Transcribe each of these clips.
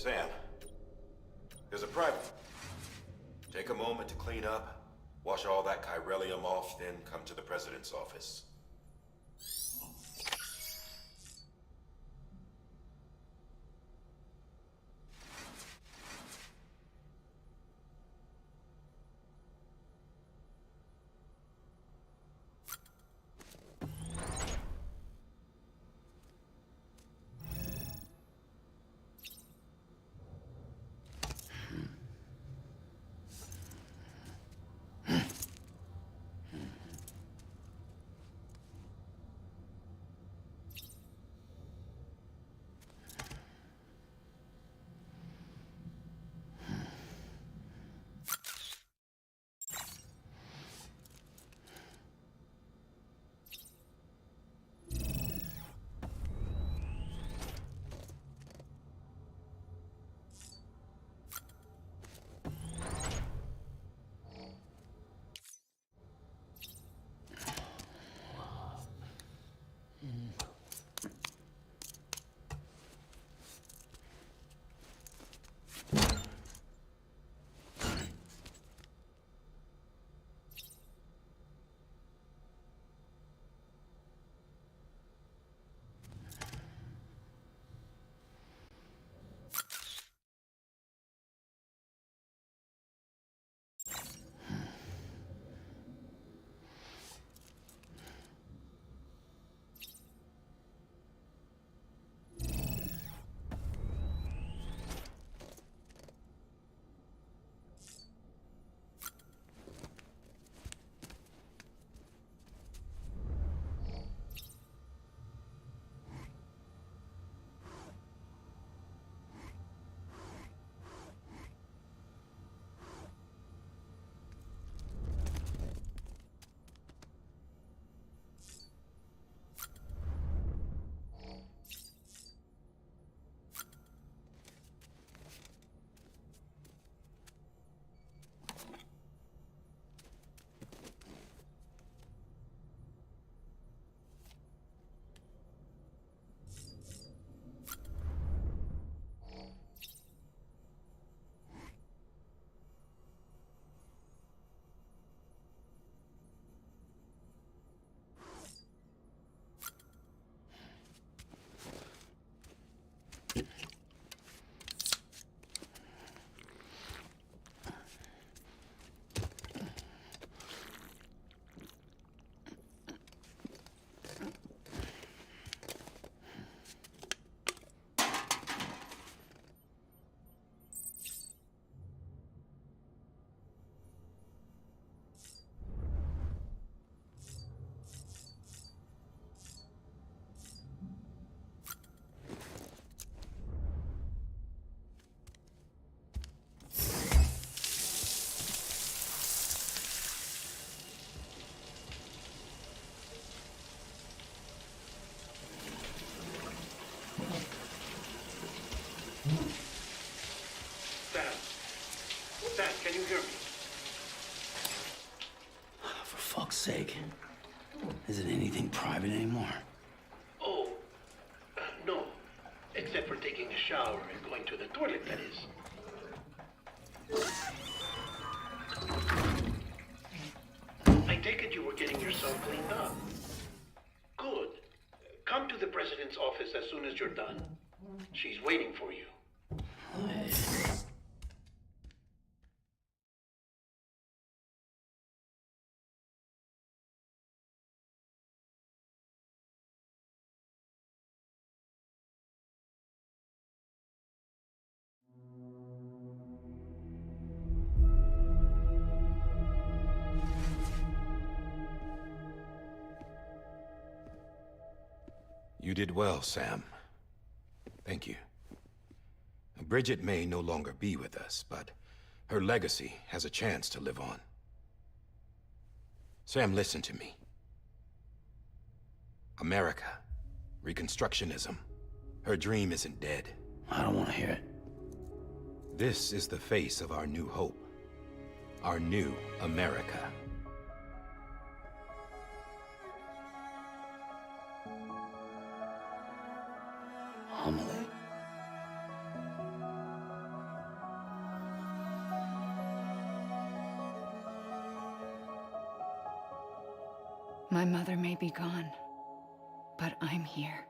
Sam, there's a private. Take a moment to clean up, wash all that chiralium off, then come to the president's office. sake. Isn't anything private anymore? Oh, no. Except for taking a shower and going to the toilet, that is. I take it you were getting yourself cleaned up. Good. Come to the president's office as soon as you're done. She's waiting for you. You did well, Sam. Thank you. Bridget may no longer be with us, but her legacy has a chance to live on. Sam, listen to me. America, Reconstructionism, her dream isn't dead. I don't want to hear it. This is the face of our new hope. Our new America. Homily. My mother may be gone, but I'm here.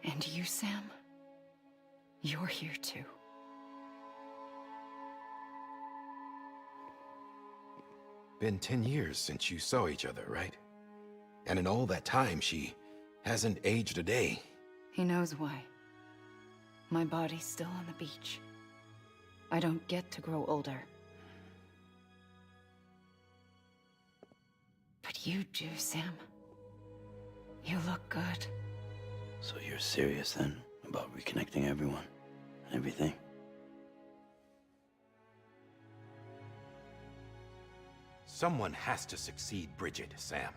And you, Sam, you're here too. Been 10 years since you saw each other, right? And in all that time, she hasn't aged a day. He knows why. My body's still on the beach. I don't get to grow older. But you do, Sam. You look good. So you're serious then about reconnecting everyone and everything? Someone has to succeed Bridget, Sam.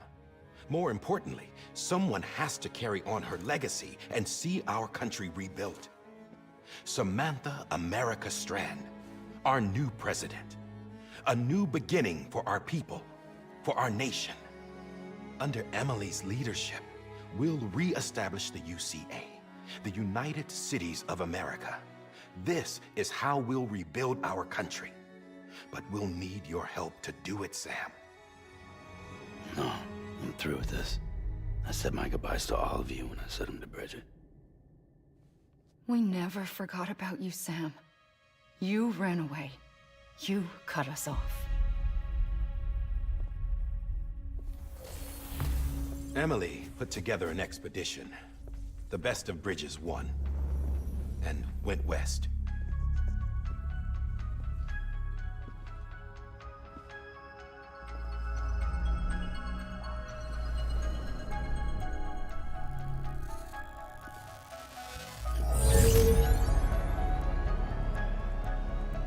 More importantly, someone has to carry on her legacy and see our country rebuilt. Samantha America Strand, our new president. A new beginning for our people, for our nation. Under Emily's leadership, we'll re-establish the UCA, the United Cities of America. This is how we'll rebuild our country. But we'll need your help to do it, Sam. No. I'm through with this. I said my goodbyes to all of you when I said them to Bridget. We never forgot about you, Sam. You ran away. You cut us off. Emily put together an expedition. The best of Bridges won. And went west.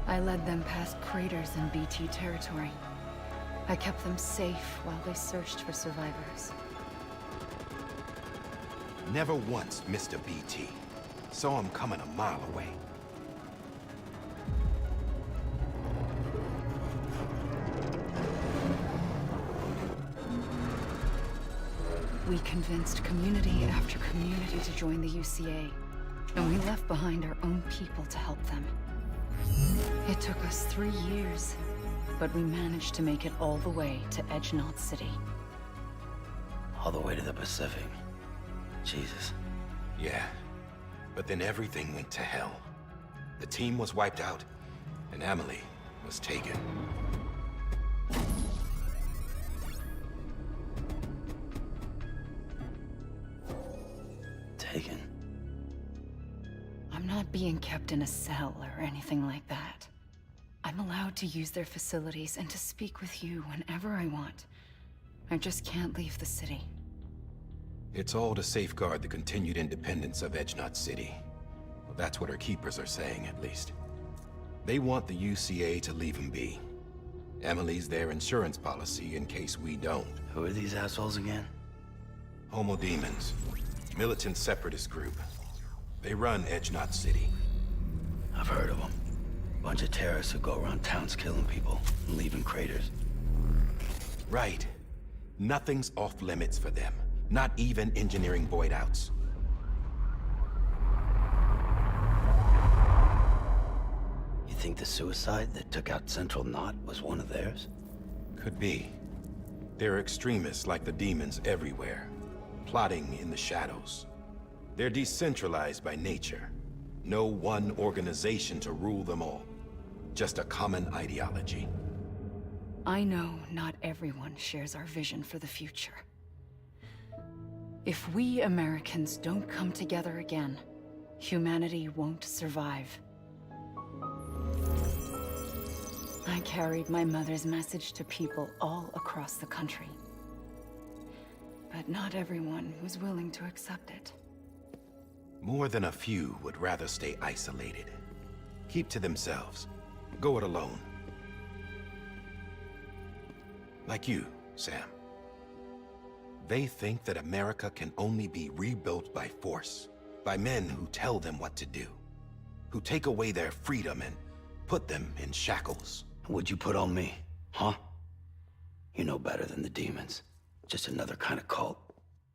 I led them past craters in BT territory. I kept them safe while they searched for survivors. Never once missed a BT. Saw him coming a mile away. We convinced community after community to join the UCA, and we left behind our own people to help them. It took us 3 years, but we managed to make it all the way to Edgenot City. All the way to the Pacific. Jesus. Yeah, but then everything went to hell. The team was wiped out, and Emily was taken. Taken? I'm not being kept in a cell or anything like that. I'm allowed to use their facilities and to speak with you whenever I want. I just can't leave the city. It's all to safeguard the continued independence of Edgenot City. Well, that's what our keepers are saying, at least. They want the UCA to leave him be. Emily's their insurance policy in case we don't. Who are these assholes again? Homo Demons. Militant separatist group. They run Edgenot City. I've heard of them. Bunch of terrorists who go around towns killing people and leaving craters. Right. Nothing's off limits for them, not even engineering void outs. You think the suicide that took out Central Knot was one of theirs? Could be. There are extremists like the demons everywhere, plotting in the shadows. They're decentralized by nature. No one organization to rule them all. Just a common ideology. I know not everyone shares our vision for the future. If we Americans don't come together again, humanity won't survive. I carried my mother's message to people all across the country. But not everyone was willing to accept it. More than a few would rather stay isolated. Keep to themselves. Go it alone. Like you, Sam. They think that America can only be rebuilt by force, by men who tell them what to do, who take away their freedom and put them in shackles. What'd you put on me, huh? You know better than the demons. Just another kind of cult.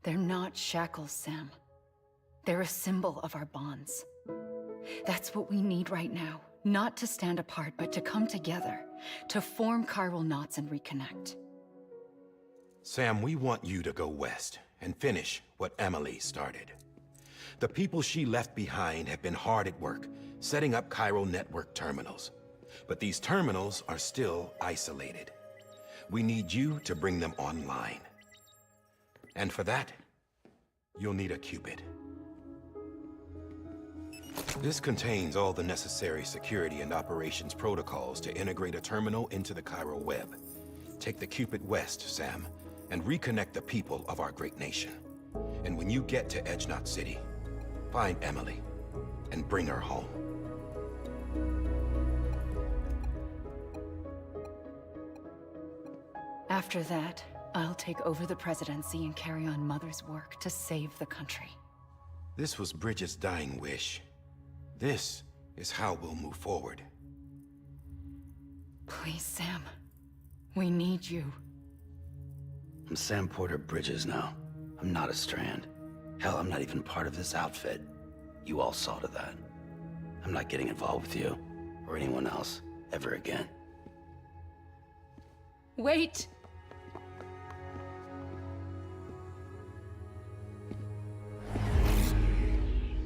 They're not shackles, Sam. They're a symbol of our bonds. That's what we need right now. Not to stand apart, but to come together. To form chiral knots and reconnect. Sam, we want you to go west and finish what Emily started. The people she left behind have been hard at work, setting up chiral network terminals. But these terminals are still isolated. We need you to bring them online. And for that, you'll need a Cupid. This contains all the necessary security and operations protocols to integrate a terminal into the chiral web. Take the Cupid west, Sam, and reconnect the people of our great nation. And when you get to Edge Knot City, find Emily and bring her home. After that, I'll take over the presidency and carry on Mother's work to save the country. This was Bridget's dying wish. This is how we'll move forward. Please, Sam. We need you. I'm Sam Porter Bridges now. I'm not a Strand. Hell, I'm not even part of this outfit. You all saw to that. I'm not getting involved with you, or anyone else, ever again. Wait!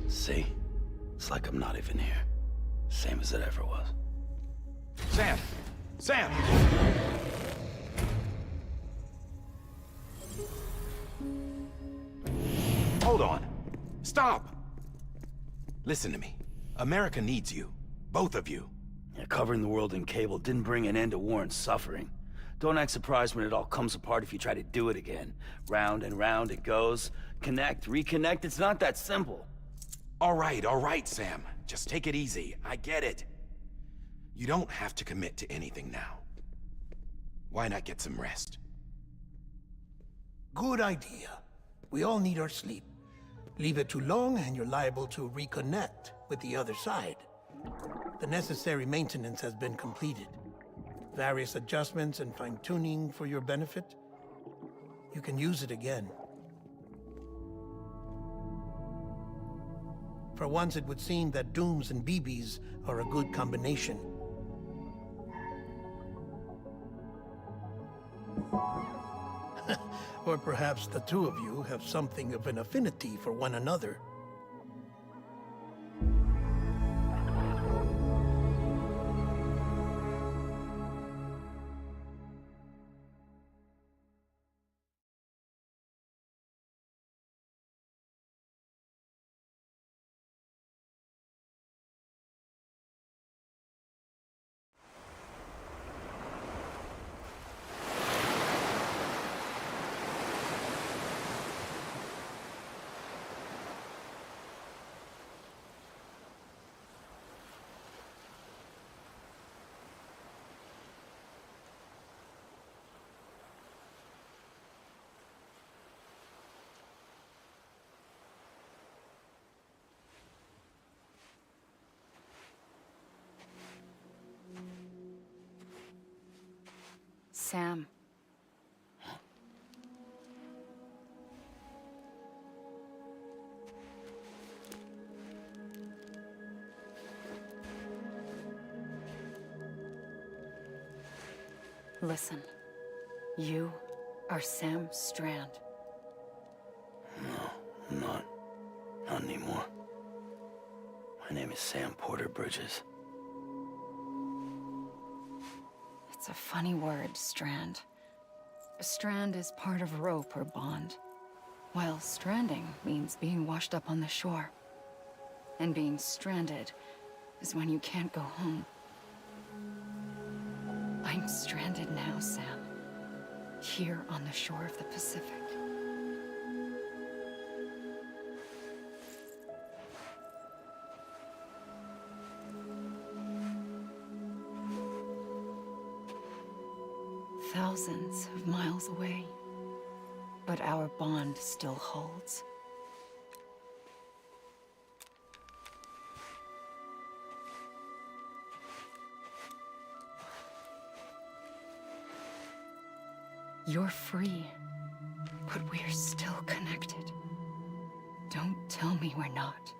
See? It's like I'm not even here. Same as it ever was. Sam! Sam! Hold on. Stop! Listen to me. America needs you. Both of you. Yeah, covering the world in cable didn't bring an end to war and suffering. Don't act surprised when it all comes apart if you try to do it again. Round and round it goes. Connect, reconnect, it's not that simple. All right, Sam. Just take it easy. I get it. You don't have to commit to anything now. Why not get some rest? Good idea. We all need our sleep. Leave it too long and you're liable to reconnect with the other side. The necessary maintenance has been completed. Various adjustments and fine-tuning for your benefit. You can use it again. For once, it would seem that Dooms and BBs are a good combination. Or perhaps the two of you have something of an affinity for one another. Sam. Listen. You are Sam Strand. No, I'm not. Not anymore. My name is Sam Porter Bridges. It's a funny word, Strand. A strand is part of rope or bond, while stranding means being washed up on the shore. And being stranded is when you can't go home. I'm stranded now, Sam. Here on the shore of the Pacific. Thousands of miles away, but our bond still holds. You're free, but we're still connected. Don't tell me we're not.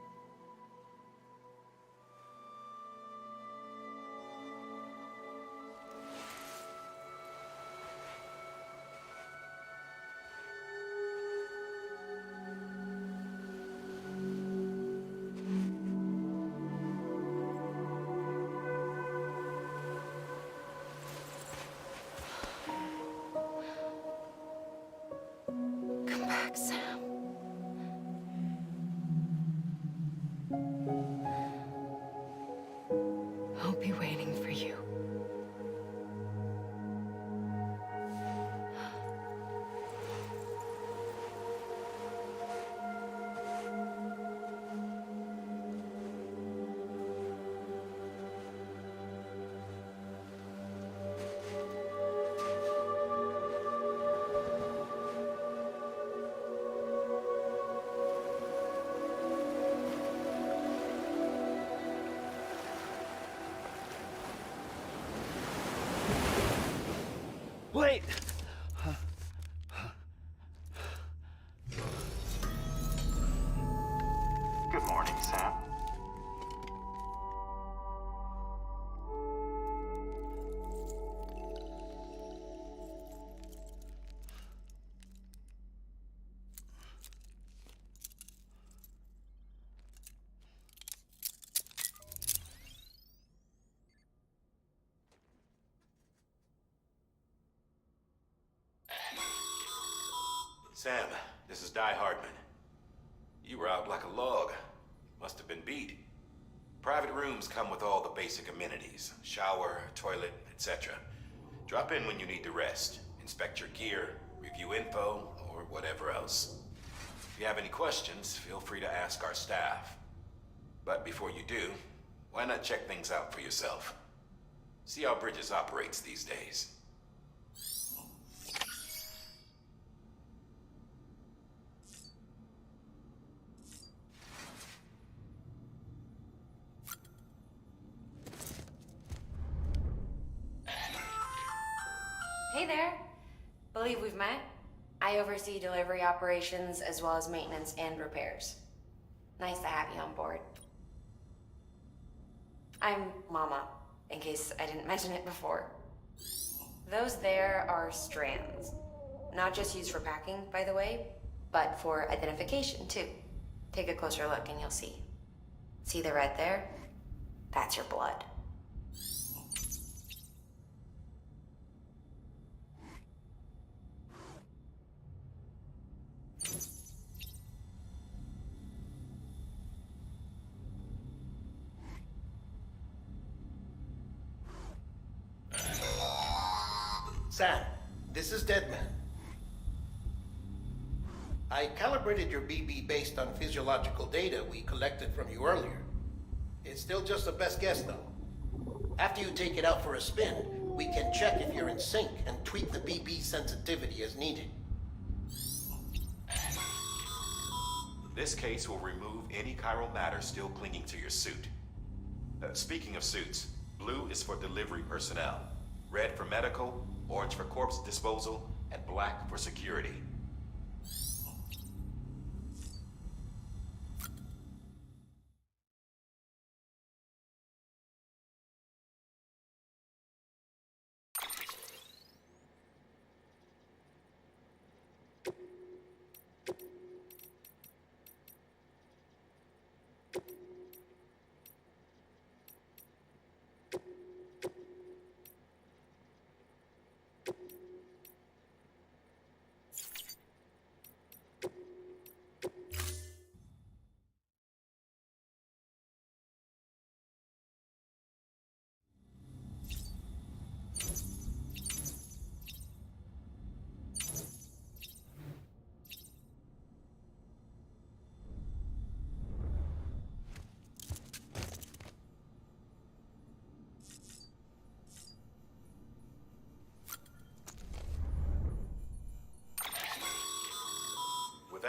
Come back, Sam. I'll be waiting for you. Wait! Good morning, Sam. Sam, this is Di Hardman. You were out like a log. Must have been beat. Private rooms come with all the basic amenities. Shower, toilet, etc. Drop in when you need to rest. Inspect your gear, review info, or whatever else. If you have any questions, feel free to ask our staff. But before you do, why not check things out for yourself? See how Bridges operates these days. Hey there. Believe we've met. I oversee delivery operations as well as maintenance and repairs. Nice to have you on board. I'm Mama, in case I didn't mention it before. Those there are strands. Not just used for packing, by the way, but for identification too. Take a closer look and you'll see. See the red there? That's your blood. Sam, this is Deadman. I calibrated your BB based on physiological data we collected from you earlier. It's still just a best guess, though. After you take it out for a spin, we can check if you're in sync and tweak the BB sensitivity as needed. This case will remove any chiral matter still clinging to your suit. Speaking of suits, blue is for delivery personnel, red for medical, orange for corpse disposal, and black for security.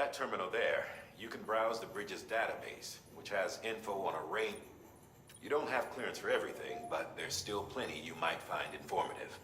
that terminal there, you can browse the bridge's database, which has info on a range. You don't have clearance for everything, but there's still plenty you might find informative.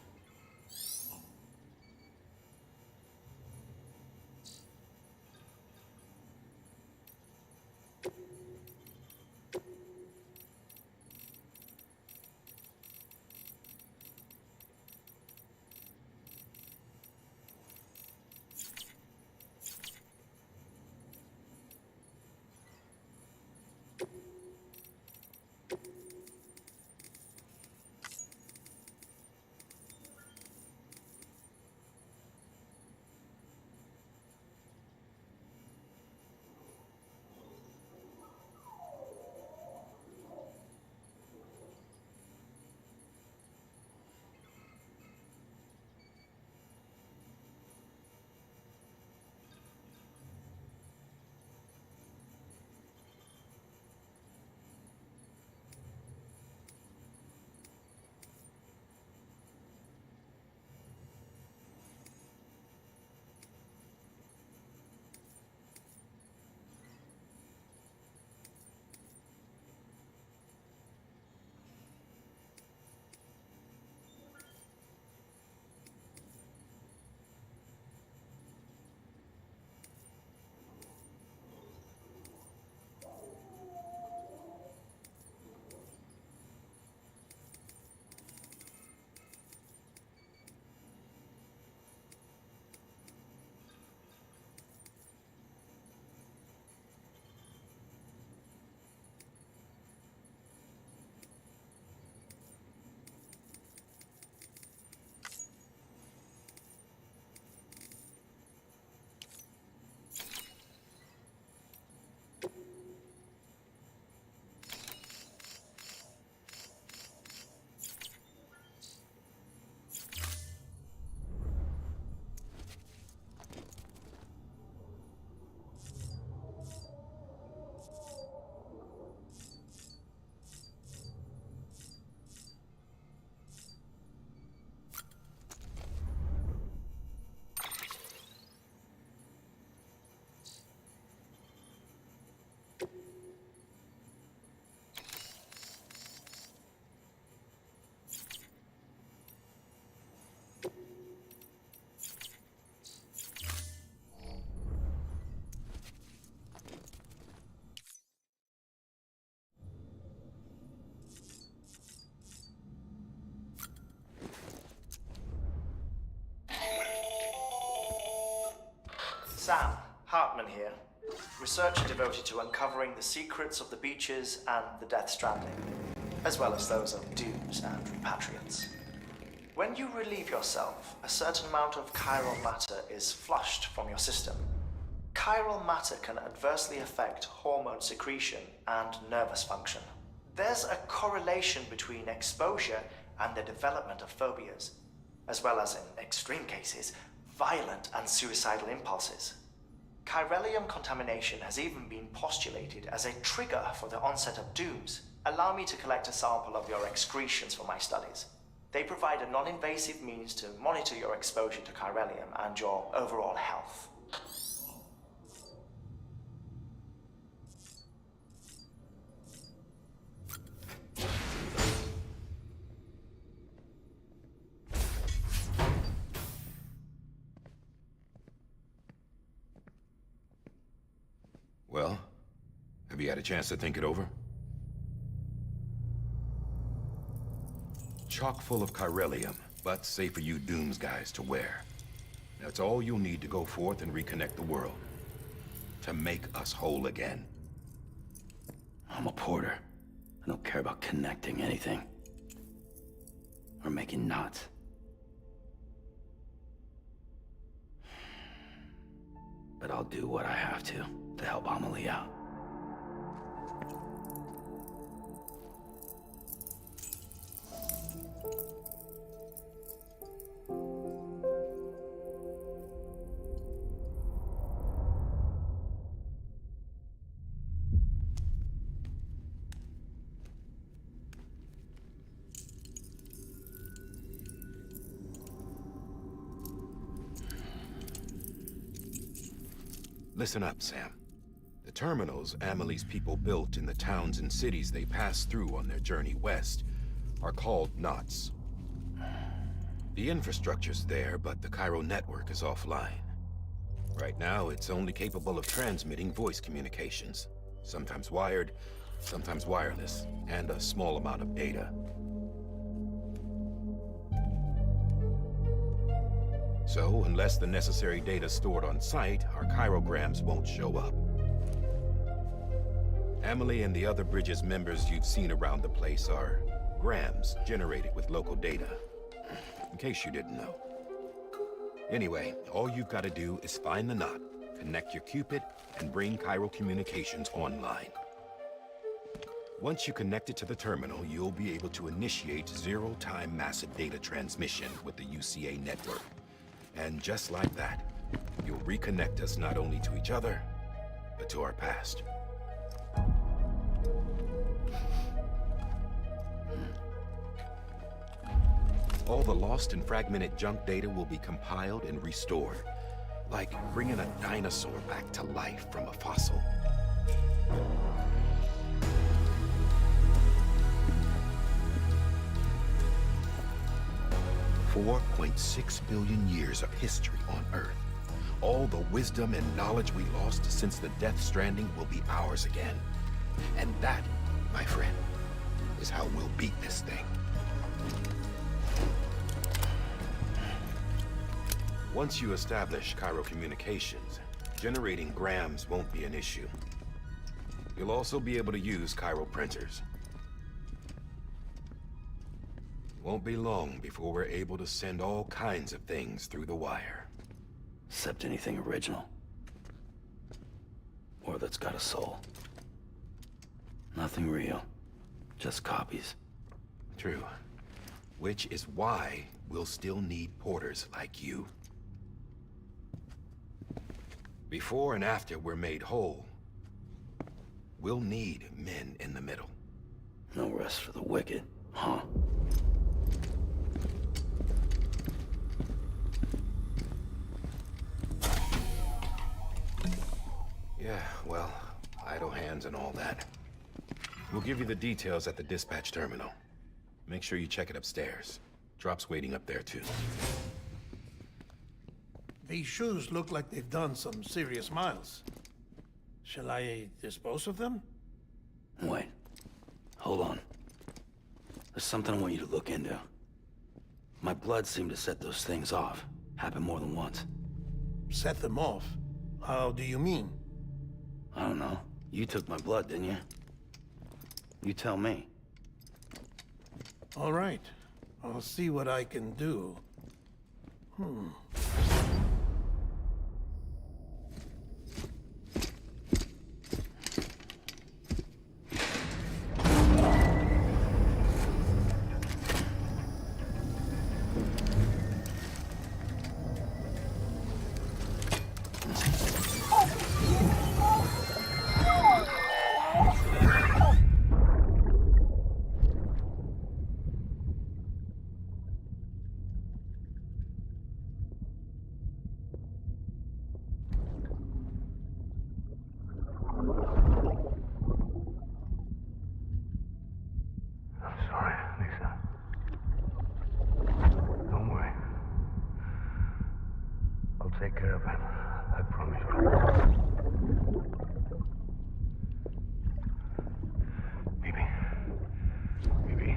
Sam, Hartman here, researcher devoted to uncovering the secrets of the beaches and the Death Stranding, as well as those of dooms and repatriates. When you relieve yourself, a certain amount of chiral matter is flushed from your system. Chiral matter can adversely affect hormone secretion and nervous function. There's a correlation between exposure and the development of phobias, as well as, in extreme cases, violent and suicidal impulses. Chiralium contamination has even been postulated as a trigger for the onset of dooms. Allow me to collect a sample of your excretions for my studies. They provide a non-invasive means to monitor your exposure to chiralium and your overall health. Well, have you had a chance to think it over? Chock full of chiralium, but safe for you Dooms guys to wear. That's all you'll need to go forth and reconnect the world. To make us whole again. I'm a porter. I don't care about connecting anything. Or making knots. But I'll do what I have to help Amelie out. Listen up, Sam. The terminals Amelie's people built in the towns and cities they passed through on their journey west are called knots. The infrastructure's there, but the Cairo network is offline. Right now, it's only capable of transmitting voice communications. Sometimes wired, sometimes wireless, and a small amount of data. So, unless the necessary data stored on site, our chirograms won't show up. Amelie and the other Bridges members you've seen around the place are grams generated with local data. In case you didn't know. Anyway, all you've got to do is find the knot, connect your Cupid, and bring Cairo Communications online. Once you connect it to the terminal, you'll be able to initiate zero-time massive data transmission with the UCA network. And just like that, you'll reconnect us not only to each other, but to our past. All the lost and fragmented junk data will be compiled and restored, like bringing a dinosaur back to life from a fossil. $4.6 billion years of history on Earth. All the wisdom and knowledge we lost since the Death Stranding will be ours again. And that, my friend, is how we'll beat this thing. Once you establish Cairo Communications, generating grams won't be an issue. You'll also be able to use Cairo printers. Won't be long before we're able to send all kinds of things through the wire. Except anything original. Or that's got a soul. Nothing real. Just copies. True. Which is why we'll still need porters like you. Before and after we're made whole, we'll need men in the middle. No rest for the wicked, huh? Yeah, well, idle hands and all that. We'll give you the details at the dispatch terminal. Make sure you check it upstairs. Drop's waiting up there, too. These shoes look like they've done some serious miles. Shall I dispose of them? Wait. Hold on. There's something I want you to look into. My blood seemed to set those things off. Happened more than once. Set them off? How do you mean? I don't know. You took my blood, didn't you? You tell me. All right. I'll see what I can do. Take care of it. I promise you. Baby. Baby.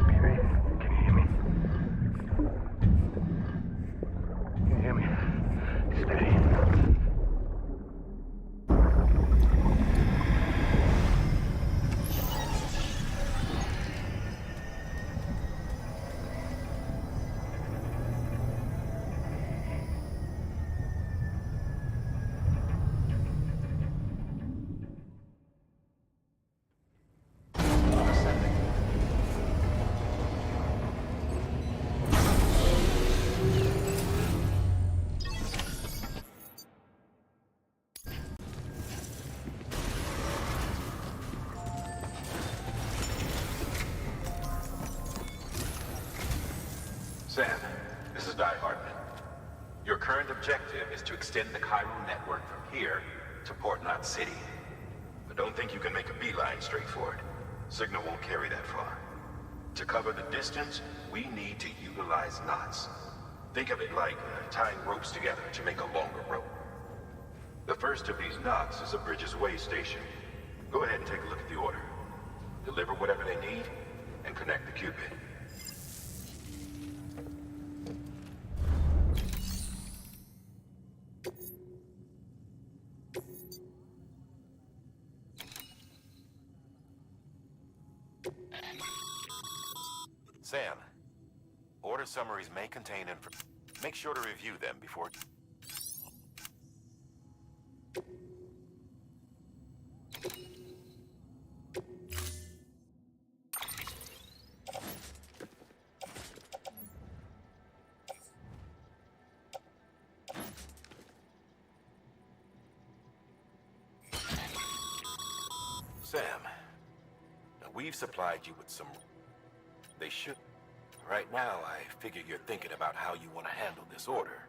Baby, can you hear me? Can you hear me? Steady. Sam, this is Die Hartman. Your current objective is to extend the chiral network from here to Port Knot City. But don't think you can make a beeline straight for it. Signal won't carry that far. To cover the distance, we need to utilize knots. Think of it like tying ropes together to make a longer rope. The first of these knots is a Bridges Way station. Go ahead and take a look at the order. Deliver whatever they need, and connect the Cupid. Sam, order summaries may contain information. Make sure to review them before... Sam, we've supplied you with some... They should... Right now, I figure you're thinking about how you want to handle this order.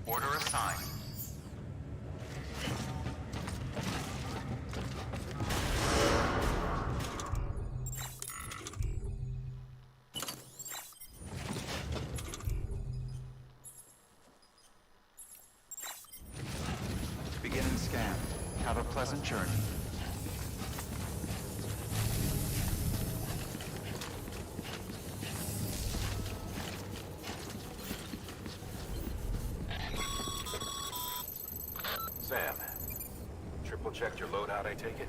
Order assigned. Beginning scan. Have a pleasant journey. Sam, triple checked your loadout, I take it?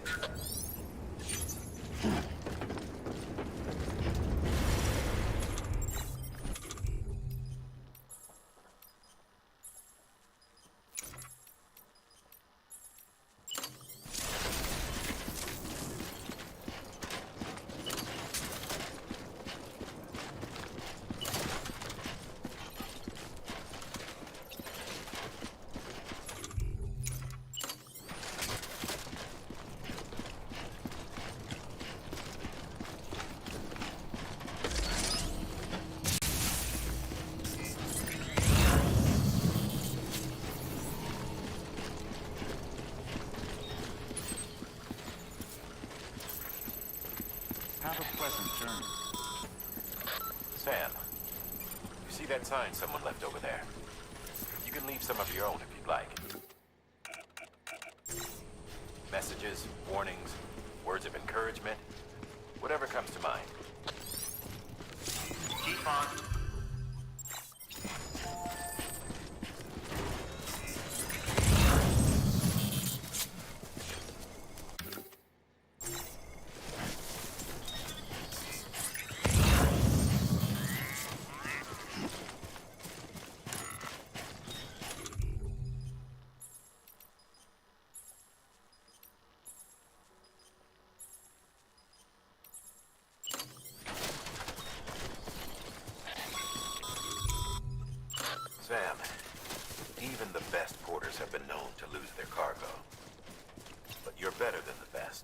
Have a pleasant journey. Sam, you see that sign someone left over there? You can leave some of your own if you'd like. Messages, warnings, words of encouragement, whatever comes to mind. Keep on. Sam, even the best porters have been known to lose their cargo. But you're better than the best.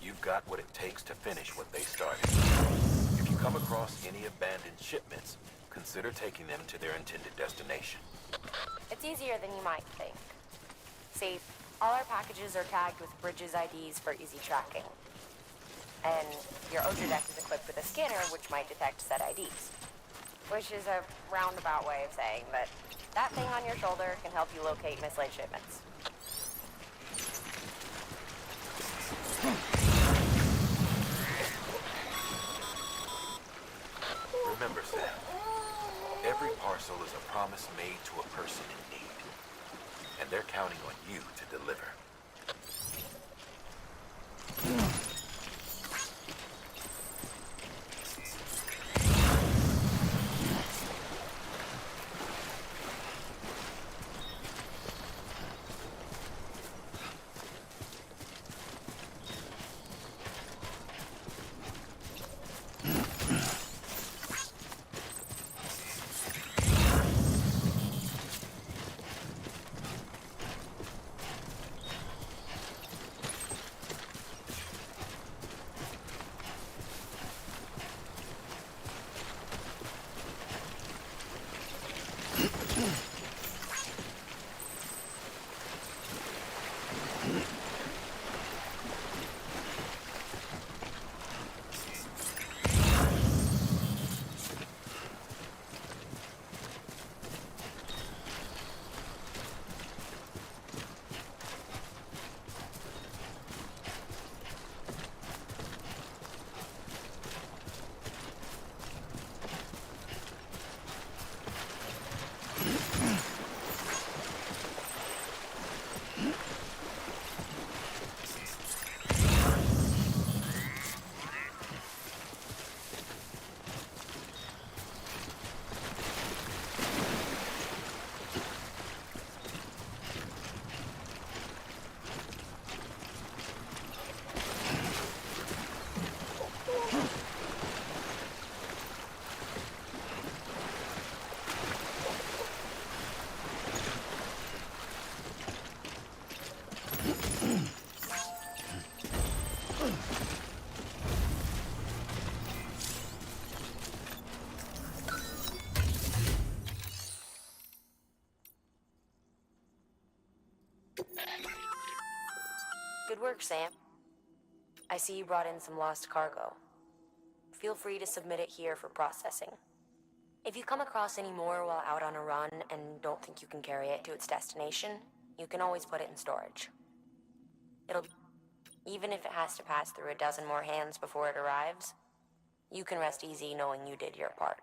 You've got what it takes to finish what they started. If you come across any abandoned shipments, consider taking them to their intended destination. It's easier than you might think. See, all our packages are tagged with Bridges IDs for easy tracking. And your Oger deck is equipped with a scanner which might detect said IDs. Which is a roundabout way of saying that that thing on your shoulder can help you locate mislaid shipments. Remember, Sam, every parcel is a promise made to a person in need. And they're counting on you to deliver. Good work, Sam. I see you brought in some lost cargo. Feel free to submit it here for processing. If you come across any more while out on a run and don't think you can carry it to its destination, you can always put it in storage. Even if it has to pass through a dozen more hands before it arrives, you can rest easy knowing you did your part.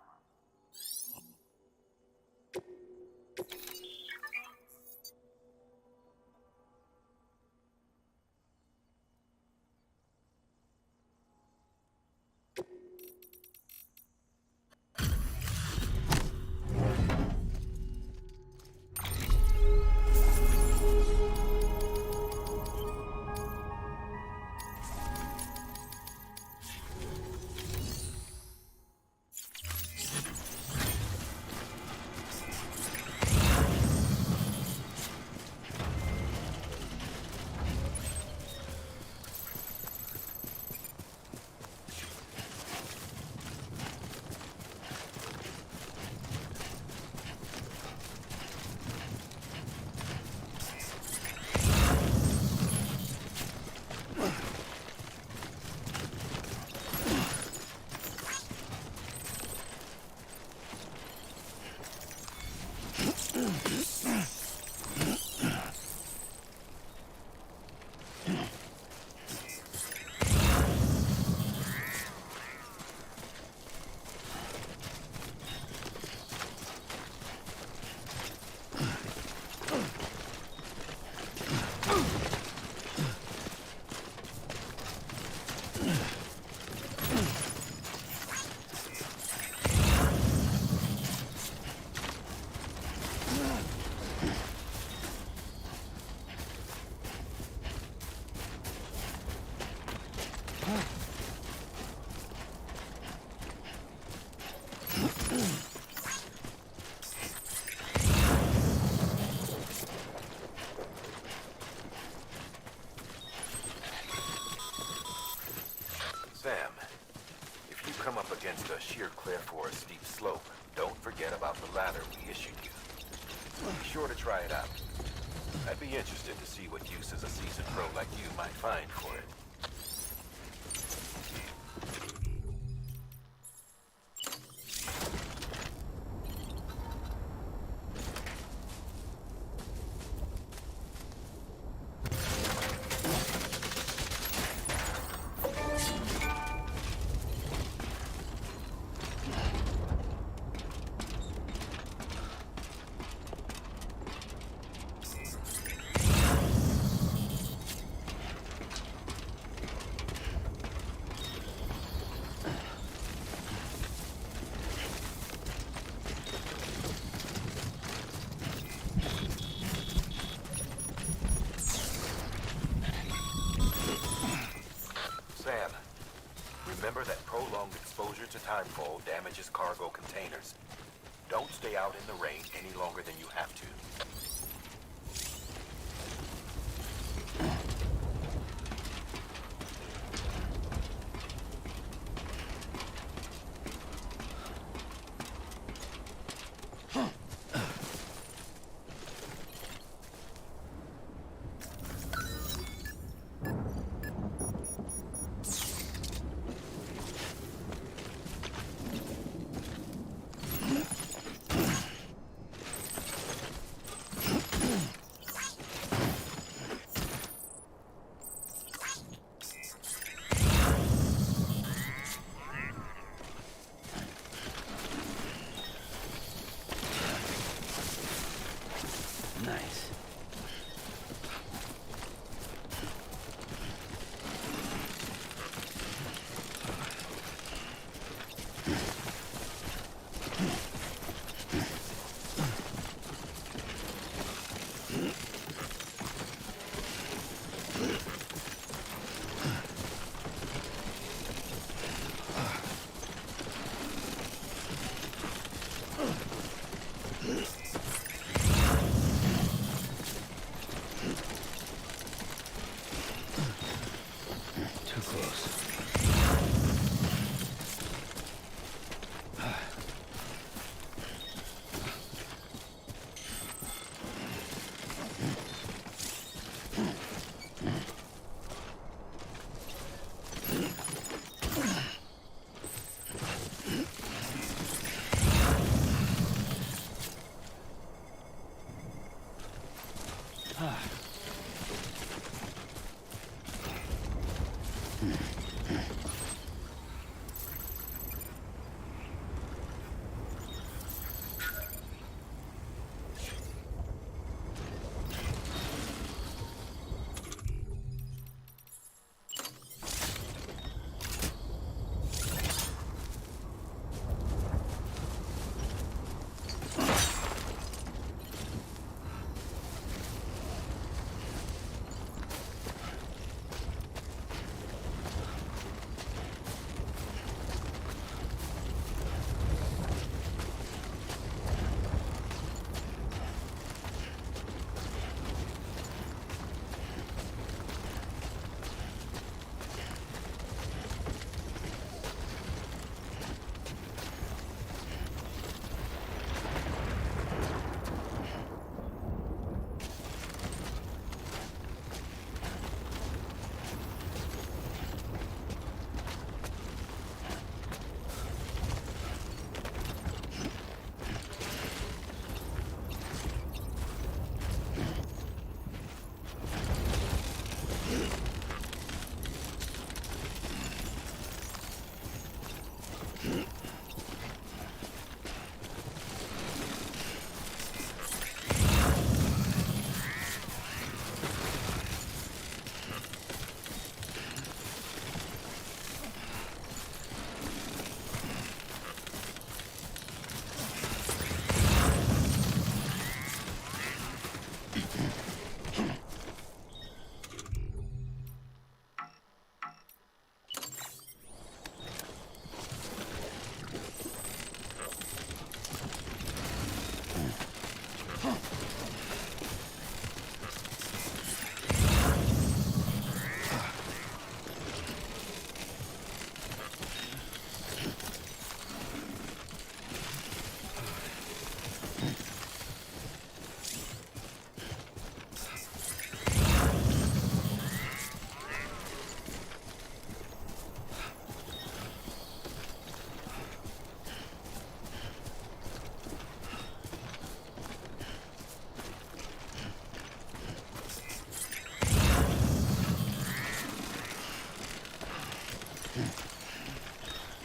Sam, if you come up against a sheer cliff or a steep slope, don't forget about the ladder we issued you. Be sure to try it out. I'd be interested to see what uses a seasoned pro like you might find for it. Sam, remember that prolonged exposure to timefall damages cargo containers. Don't stay out in the rain any longer than you have to. Nice.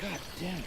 God damn it.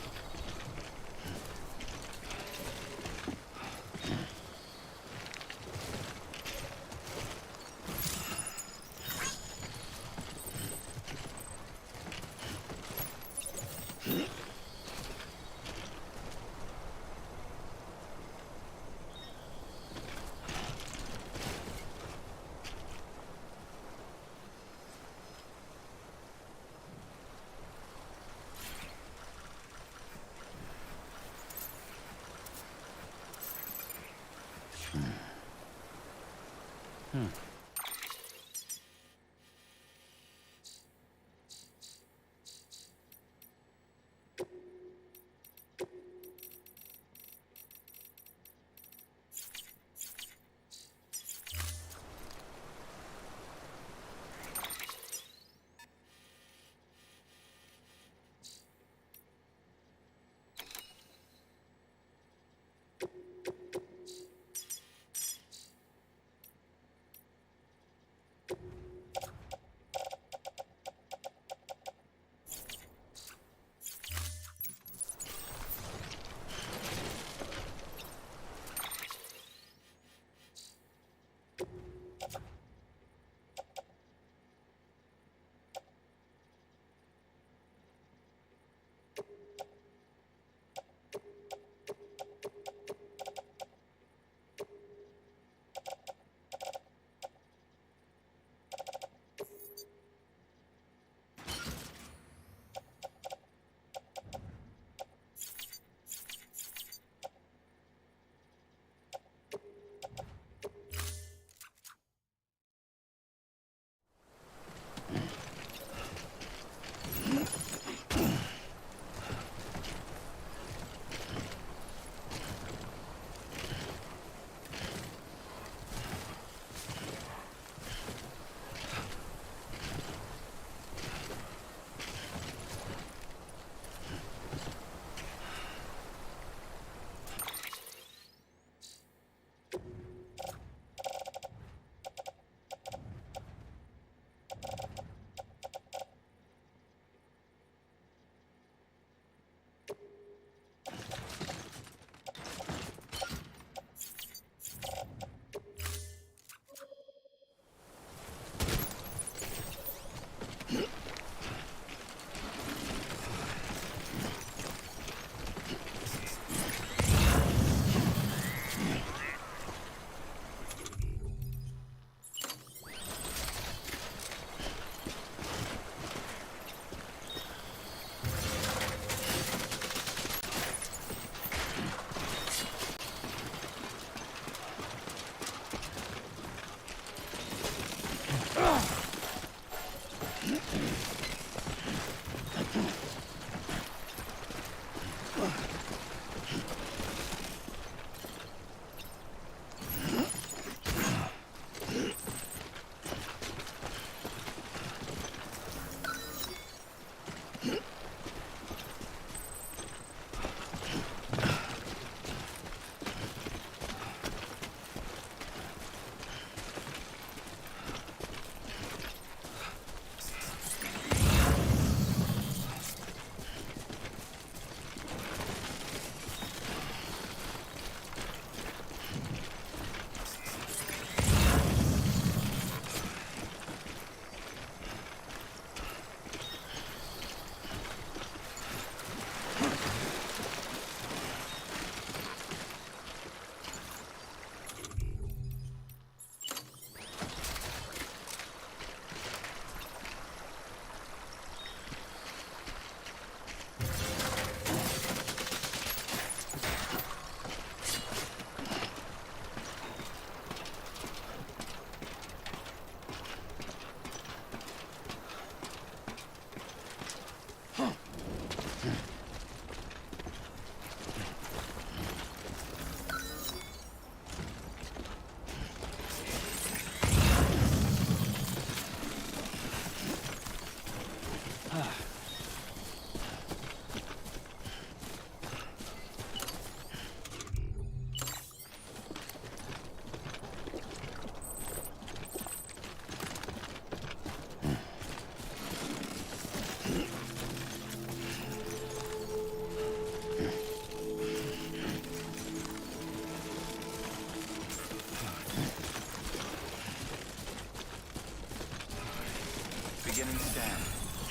beginning scan.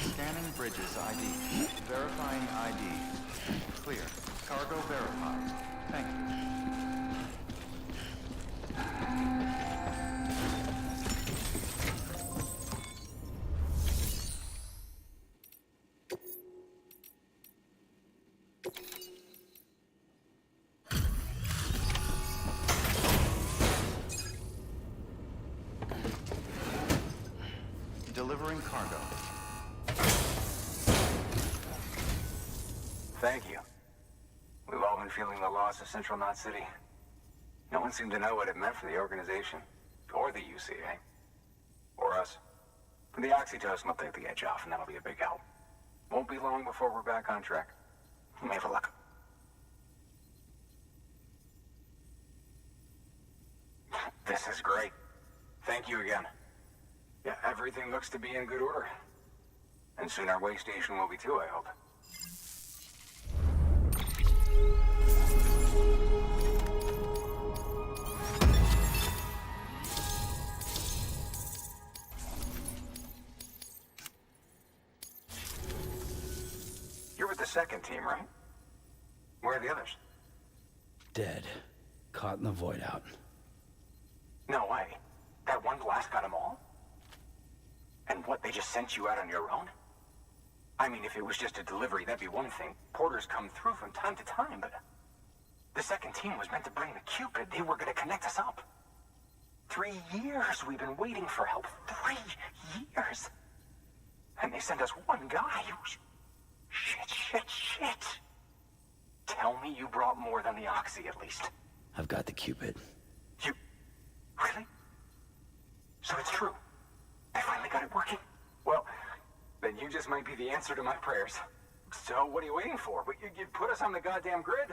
Scanning bridges ID. Verifying ID. Clear. Cargo verified. Thank you. Delivering cargo. Thank you. We've all been feeling the loss of Central Knot City. No one seemed to know what it meant for the organization, or the UCA, or us. The oxytocin will take the edge off, and that'll be a big help. Won't be long before we're back on track. We may have luck. This is great. Thank you again. Yeah, everything looks to be in good order. And soon our way station will be too, I hope. You're with the second team, right? Where are the others? Dead. Caught in the void out. No way. That one blast got them all? And what, they just sent you out on your own? I mean, if it was just a delivery, that'd be one thing. Porters come through from time to time, but... The second team was meant to bring the Cupid. They were gonna connect us up. 3 years we've been waiting for help. 3 years! And they sent us one guy. Shit. Tell me you brought more than the Oxy, at least. I've got the Cupid. You... Really? So it's true. They finally got it working? Well, then you just might be the answer to my prayers. So what are you waiting for? You put us on the goddamn grid.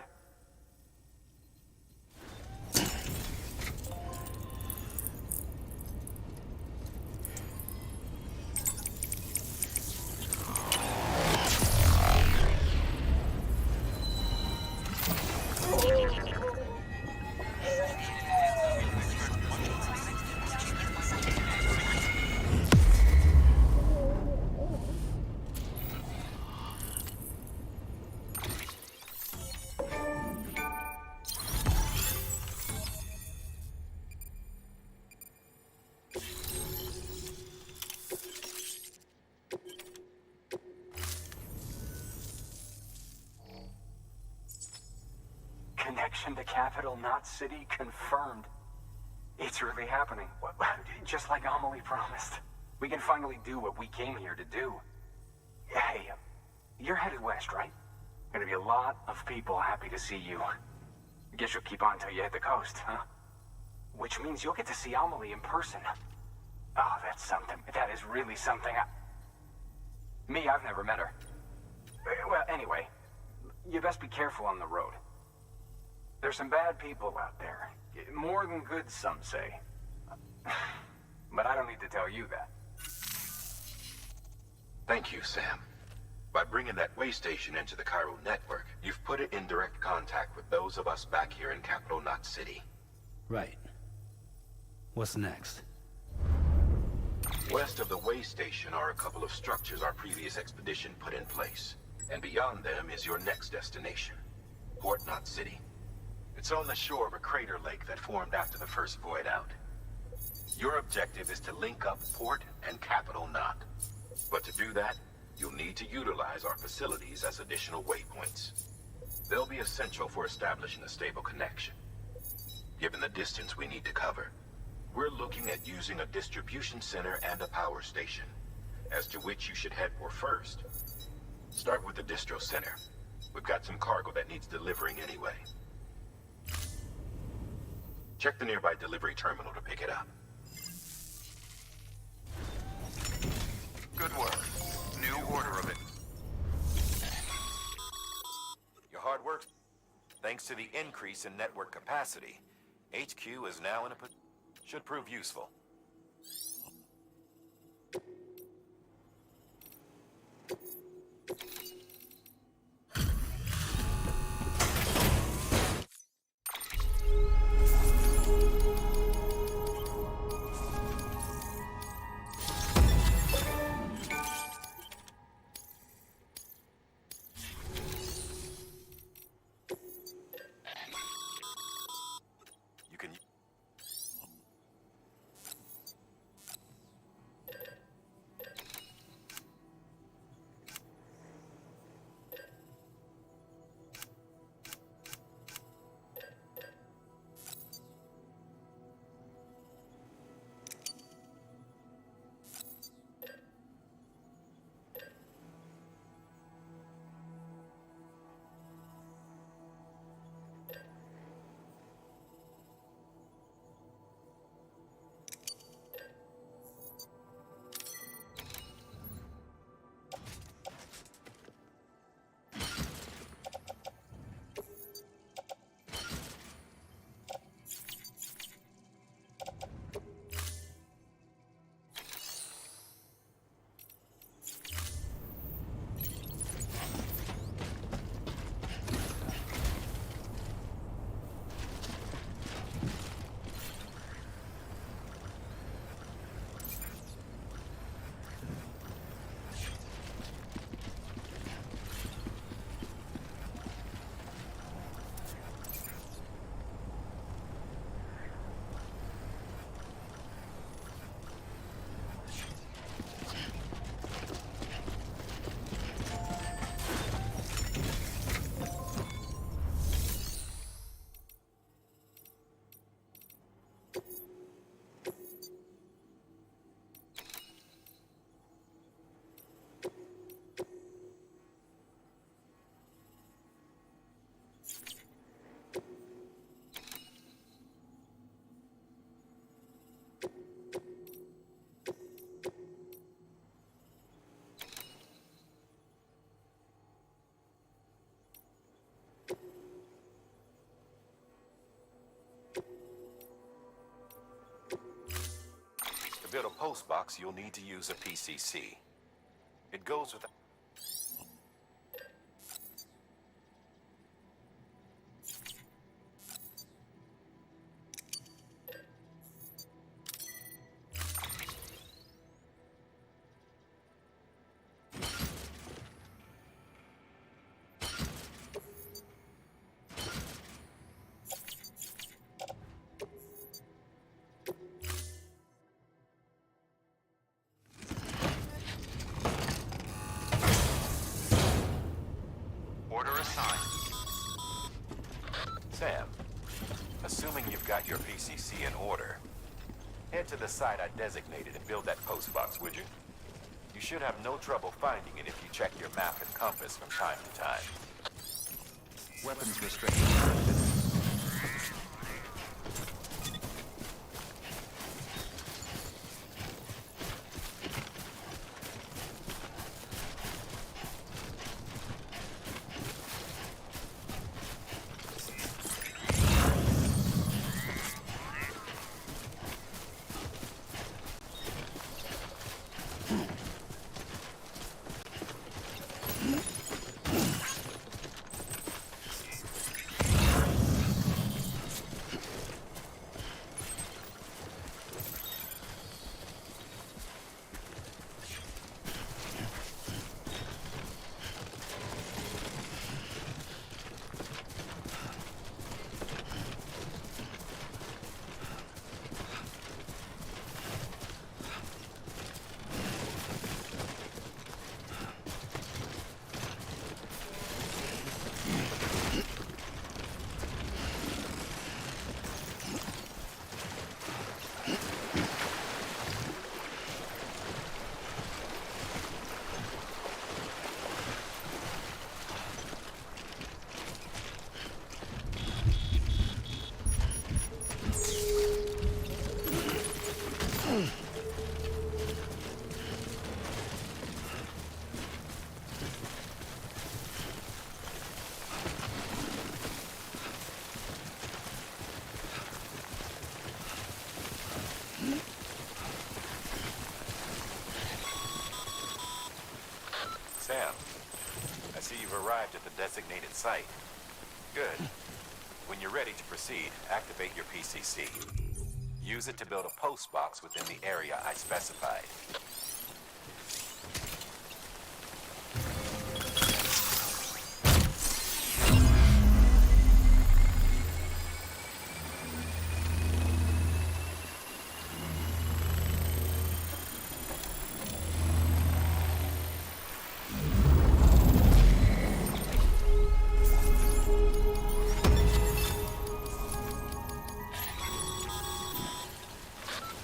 Connection to Capital Knot City confirmed. It's really happening. Just like Amelie promised. We can finally do what we came here to do. Hey, you're headed west, right? Gonna be a lot of people happy to see you. Guess you'll keep on till you hit the coast, huh? Which means you'll get to see Amelie in person. Oh, that's something. That is really something. I've never met her. Well, anyway, you best be careful on the road. There's some bad people out there. More than good, some say. But I don't need to tell you that. Thank you, Sam. By bringing that way station into the Cairo network, you've put it in direct contact with those of us back here in Capital Knot City. Right. What's next? West of the way station are a couple of structures our previous expedition put in place. And beyond them is your next destination, Port Knot City. It's on the shore of a crater lake that formed after the first void out. Your objective is to link up Port and Capital Knot. But to do that, you'll need to utilize our facilities as additional waypoints. They'll be essential for establishing a stable connection. Given the distance we need to cover, we're looking at using a distribution center and a power station, as to which you should head for first. Start with the distro center. We've got some cargo that needs delivering anyway. Check the nearby delivery terminal to pick it up. Good work. New order of it. Your hard work. Thanks to the increase in network capacity, HQ is now in a should prove useful. To build a post box, you'll need to use a PCC. It goes with... Order assigned. Sam, assuming you've got your PCC in order, head to the site I designated and build that post box, would you? You should have no trouble finding it if you check your map and compass from time to time. Weapons restricted. Sam, I see you've arrived at the designated site. Good. When you're ready to proceed, activate your PCC. Use it to build a post box within the area I specified.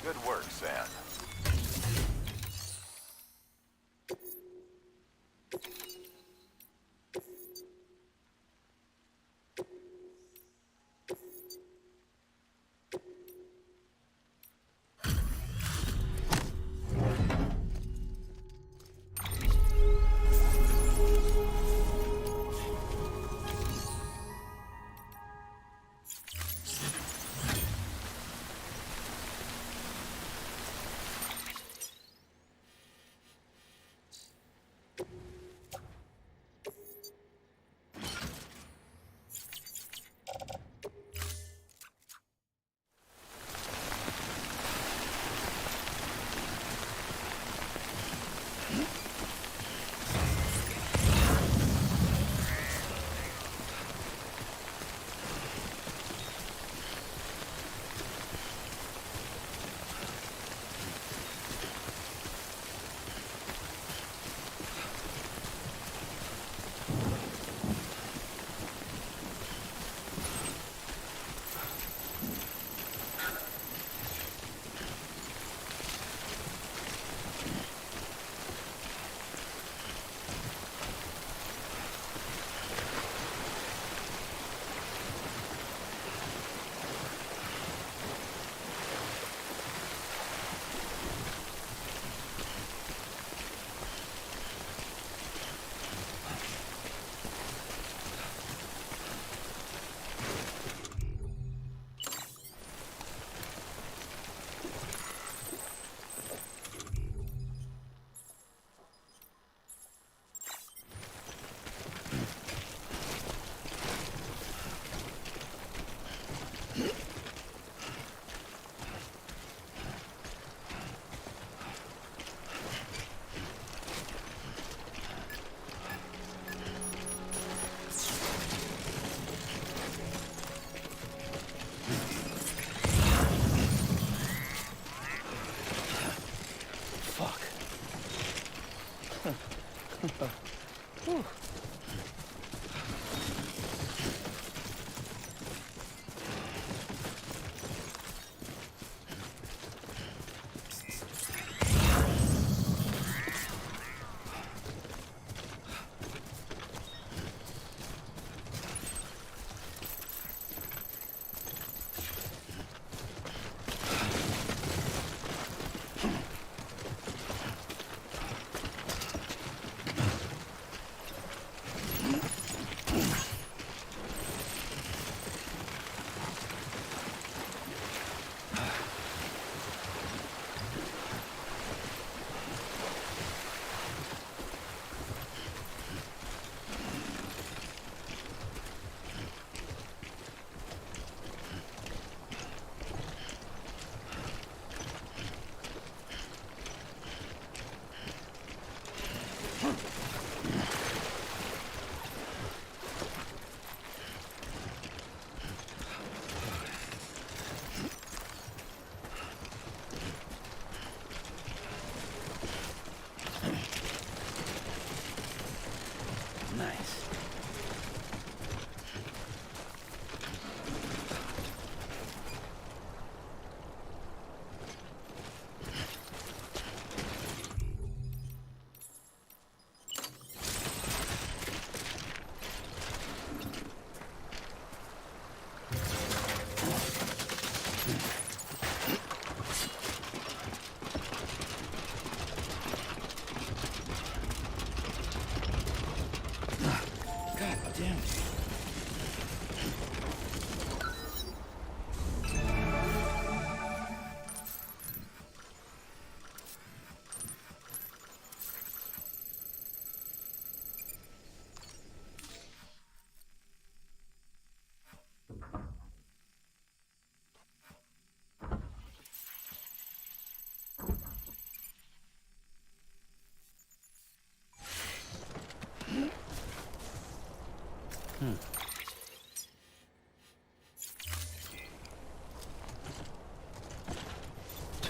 Good work, Sam.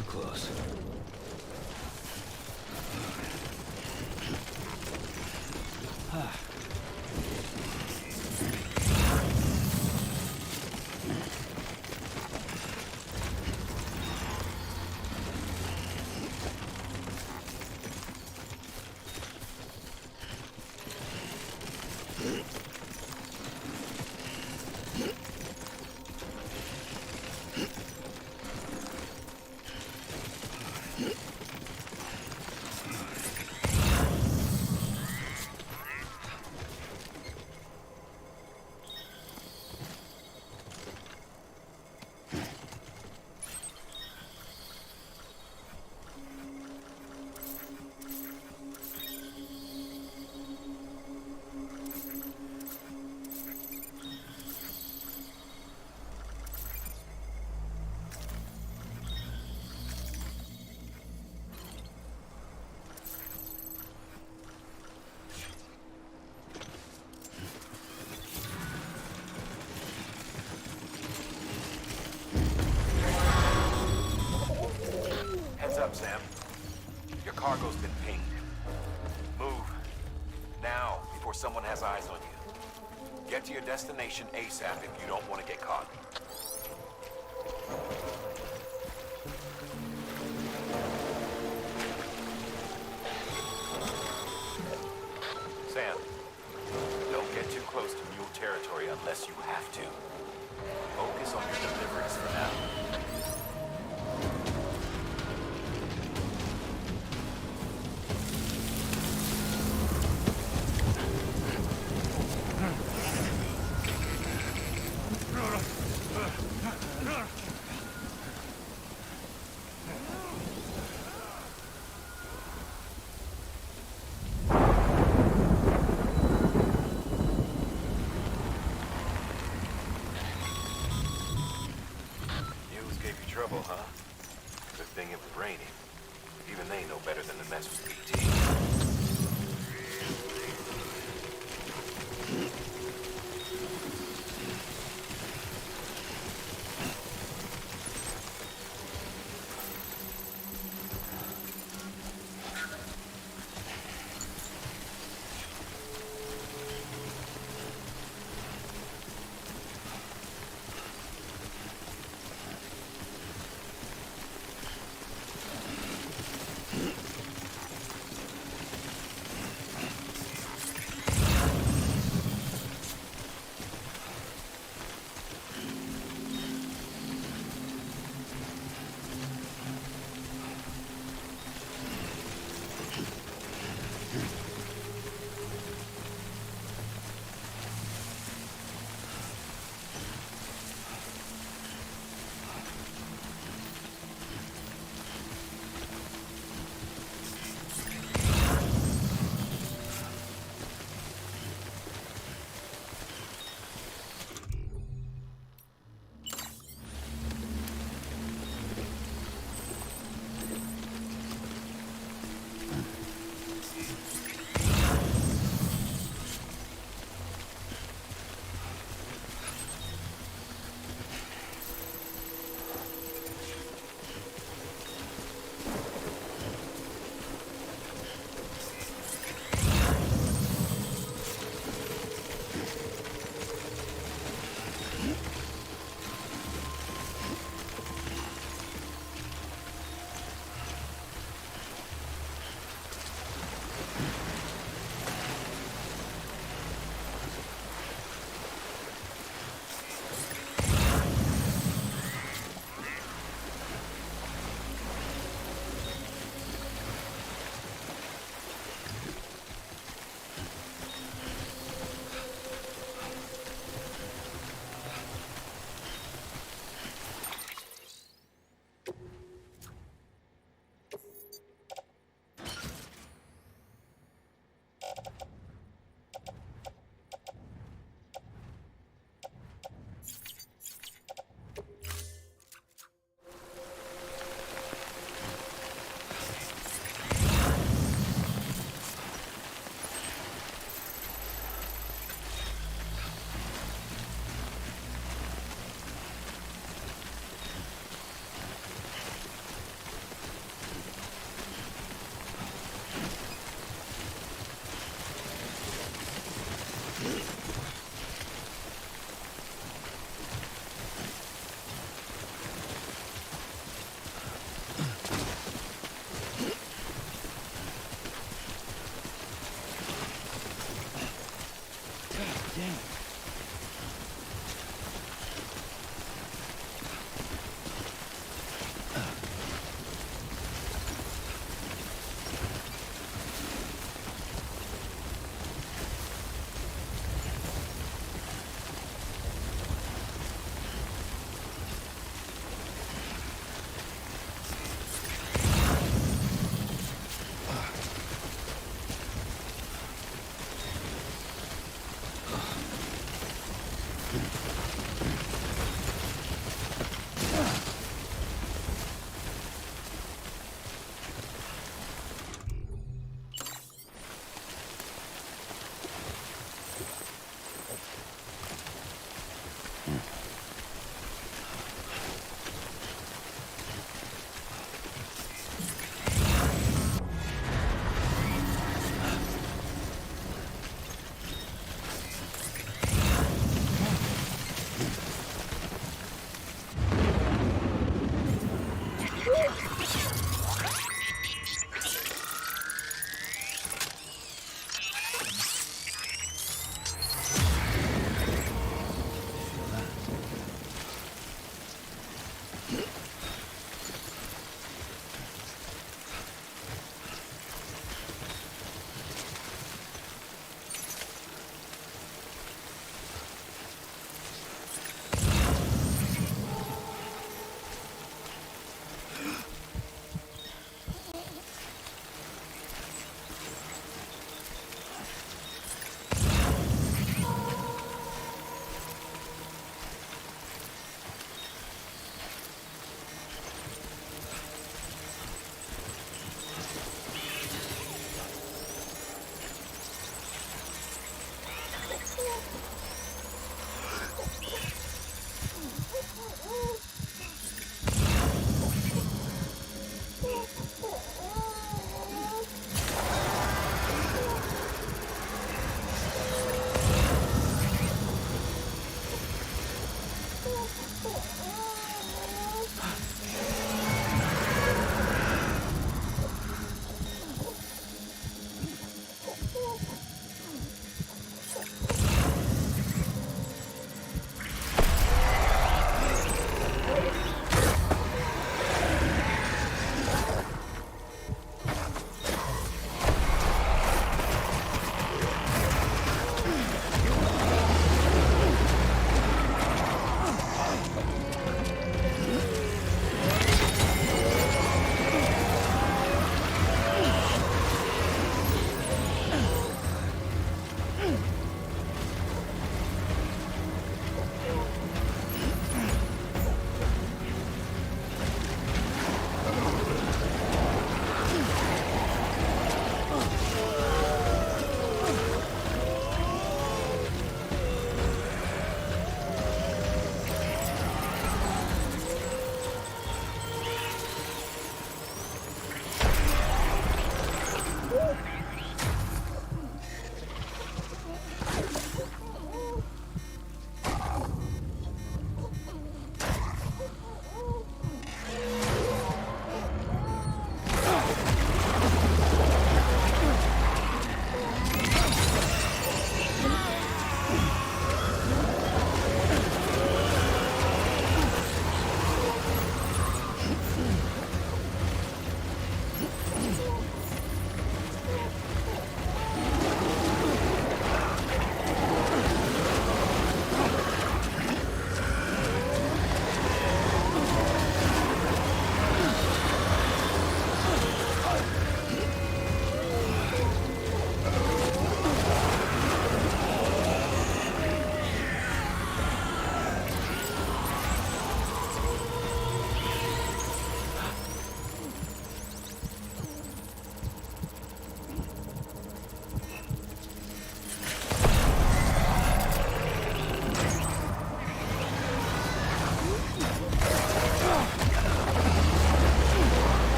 Too close. Heads up, Sam. Your cargo's been pinged. Move. Now, before someone has eyes on you. Get to your destination ASAP if you don't want to get caught. Sam, don't get too close to mule territory unless you have to. Focus on your deliveries for now. Trouble, huh? Good thing it was raining. Even they know better than to mess with BT.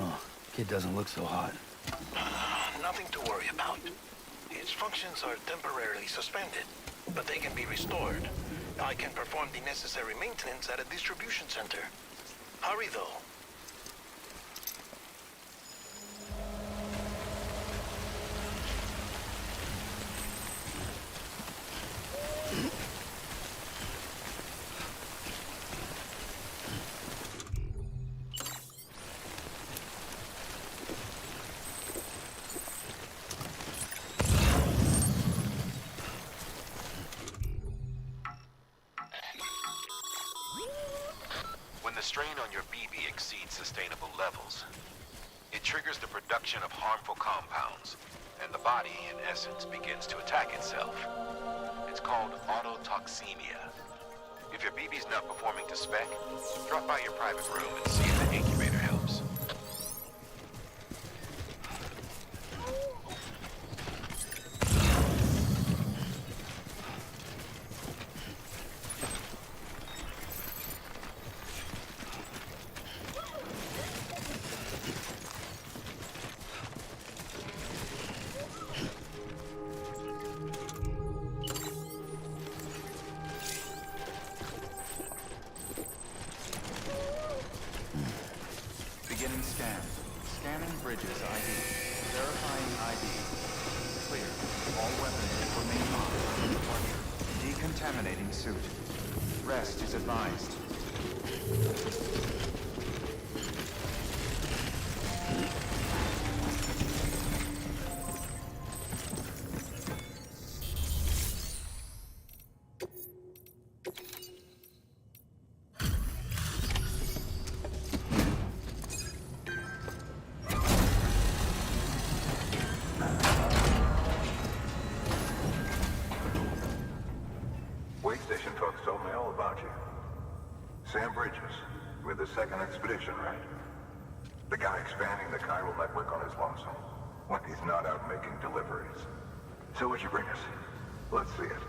Oh, kid doesn't look so hot. Nothing to worry about. Its functions are temporarily suspended, but they can be restored. I can perform the necessary maintenance at a distribution center. Hurry, though. When the strain on your BB exceeds sustainable levels, it triggers the production of harmful compounds, and the body, in essence, begins to attack itself. It's called autotoxemia. If your BB's not performing to spec, drop by your private room and see if the incubator helps. Beginning scan. Scanning bridges ID. Verifying ID. Clear. All weapons remain on. Decontaminating suit. Rest is advised. Wait station folks told me all about you. Sam Bridges, with the second expedition, right? The guy expanding the chiral network on his lonesome, when he's not out making deliveries. So what'd you bring us? Let's see it.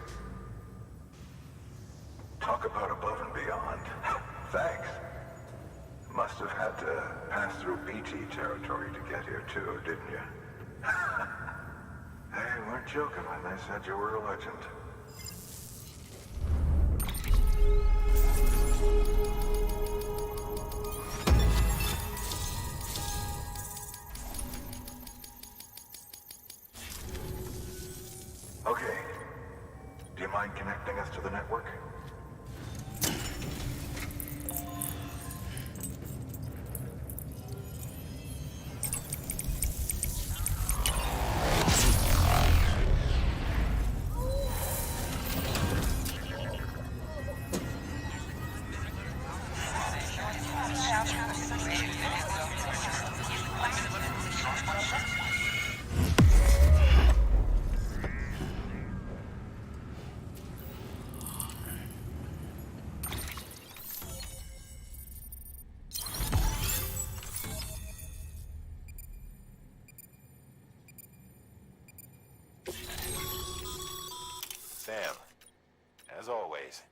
Talk about above and beyond. Thanks. Must have had to pass through BT territory to get here too, didn't you? They weren't joking when they said you were a legend. Okay. Do you mind connecting us to the network? Sam, as always,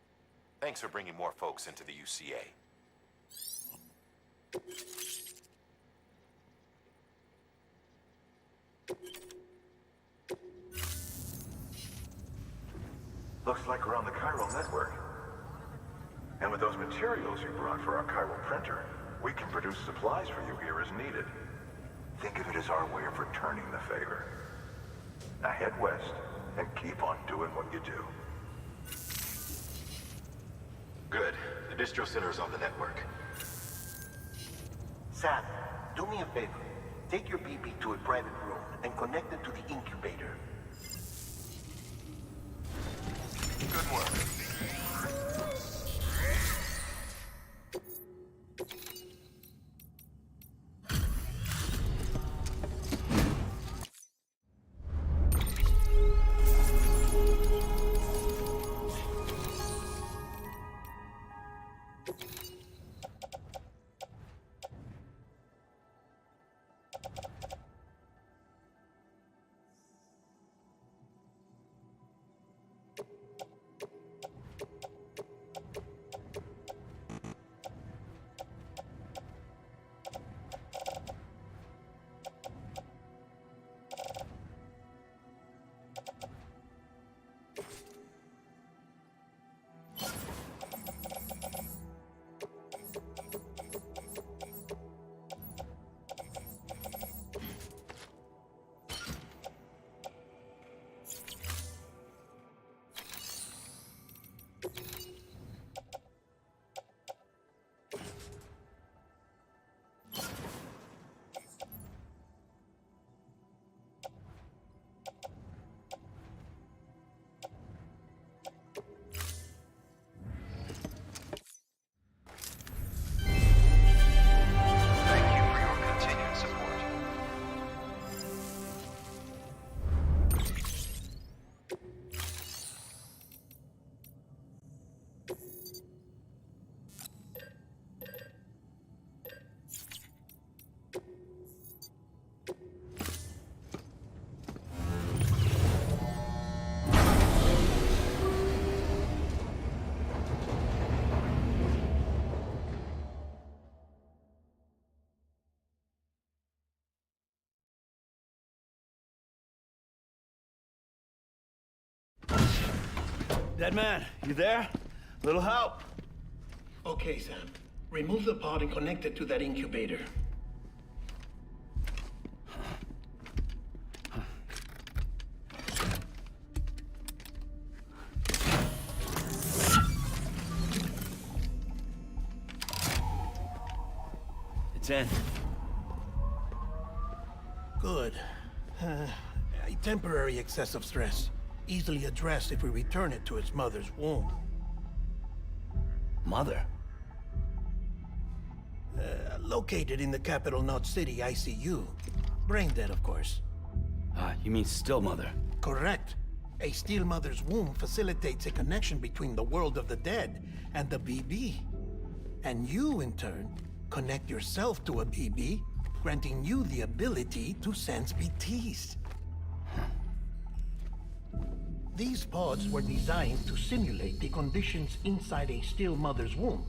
thanks for bringing more folks into the UCA. Looks like we're on the chiral network. And with those materials you brought for our chiral printer, we can produce supplies for you here as needed. Think of it as our way of returning the favor. Now head west and keep on doing what you do. Good. The distro center is on the network. Sam, do me a favor. Take your BB to a private room and connect it to the incubator. Good work. Dead man, you there? Little help. Okay, Sam. Remove the pod and connect it to that incubator. It's in. Good. A temporary excess of stress. Easily addressed if we return it to its mother's womb. Mother? Located in the capital Knot City ICU. Brain dead, of course. You mean still mother? Correct. A steel mother's womb facilitates a connection between the world of the dead and the BB. And you, in turn, connect yourself to a BB, granting you the ability to sense BTs. These pods were designed to simulate the conditions inside a still mother's womb.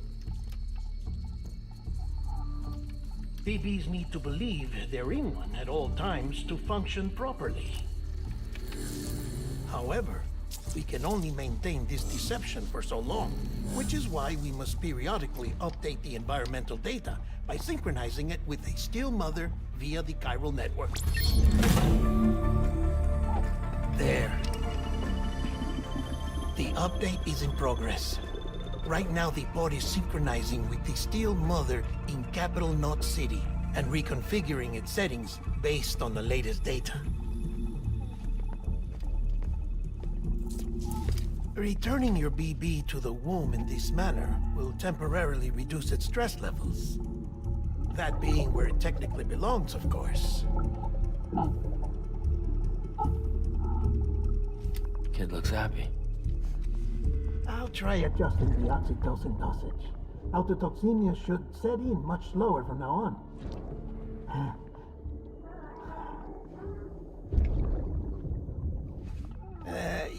BBs need to believe they're in one at all times to function properly. However, we can only maintain this deception for so long, which is why we must periodically update the environmental data by synchronizing it with a still mother via the chiral network. There. The update is in progress. Right now, the pod is synchronizing with the Steel Mother in Capital Knot City and reconfiguring its settings based on the latest data. Returning your BB to the womb in this manner will temporarily reduce its stress levels. That being where it technically belongs, of course. Kid looks happy. I'll try adjusting the oxytocin dosage. Autotoxemia should set in much slower from now on.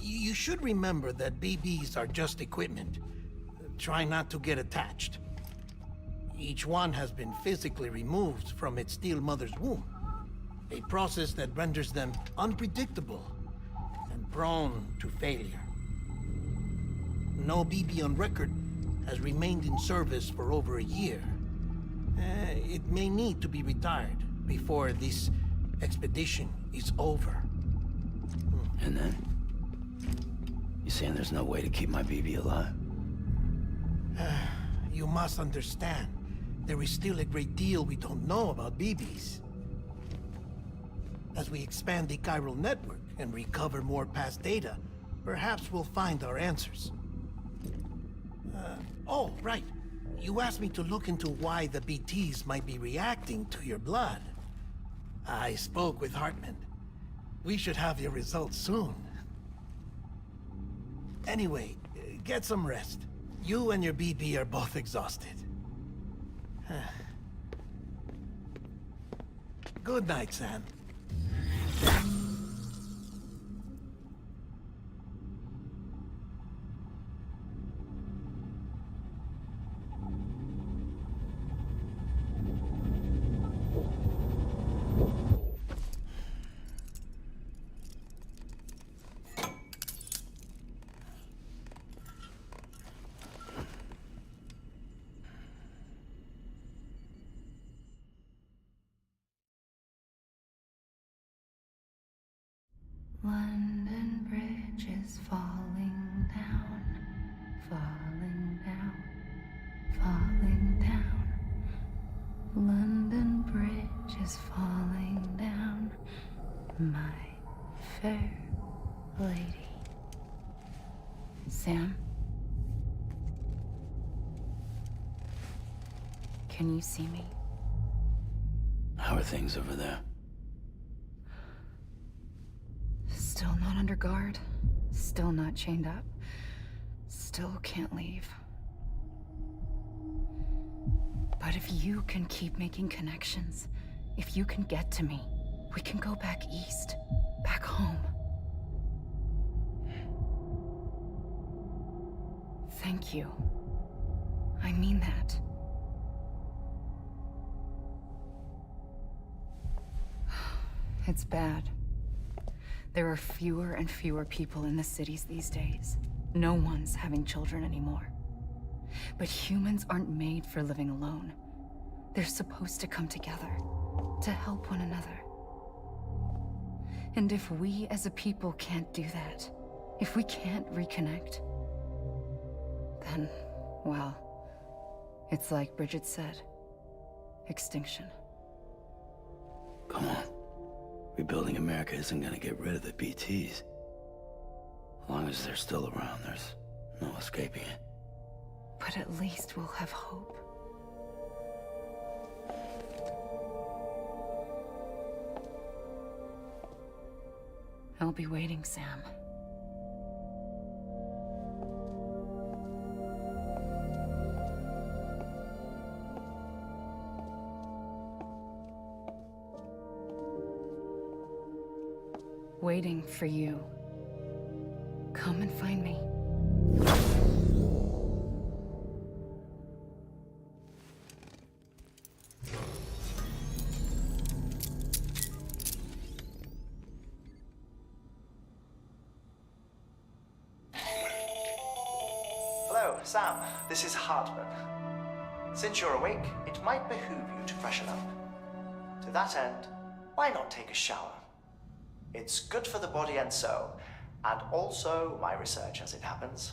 You should remember that BBs are just equipment. Try not to get attached. Each one has been physically removed from its steel mother's womb. A process that renders them unpredictable and prone to failure. No BB on record has remained in service for over a year. It may need to be retired before this expedition is over. And then? You saying there's no way to keep my BB alive? You must understand, there is still a great deal we don't know about BBs. As we expand the chiral network and recover more past data, perhaps we'll find our answers. Oh, right. You asked me to look into why the BTs might be reacting to your blood. I spoke with Hartman. We should have your results soon. Anyway, get some rest. You and your BB are both exhausted. Good night, Sam. London Bridge is falling down, falling down, falling down. London Bridge is falling down, my fair lady. Sam? Can you see me? How are things over there? Still not under guard. Still not chained up. Still can't leave. But if you can keep making connections, if you can get to me, we can go back east. Back home. Thank you. I mean that. It's bad. There are fewer and fewer people in the cities these days. No one's having children anymore. But humans aren't made for living alone. They're supposed to come together, to help one another. And if we as a people can't do that, if we can't reconnect, then, well, it's like Bridget said, extinction. Come on. Rebuilding America isn't gonna get rid of the BTs. As long as they're still around, there's no escaping it. But at least we'll have hope. I'll be waiting, Sam. Waiting for you. Come and find me. Hello, Sam. This is Hartman. Since you're awake, it might behoove you to freshen up. To that end, why not take a shower? It's good for the body and soul, and also my research as it happens.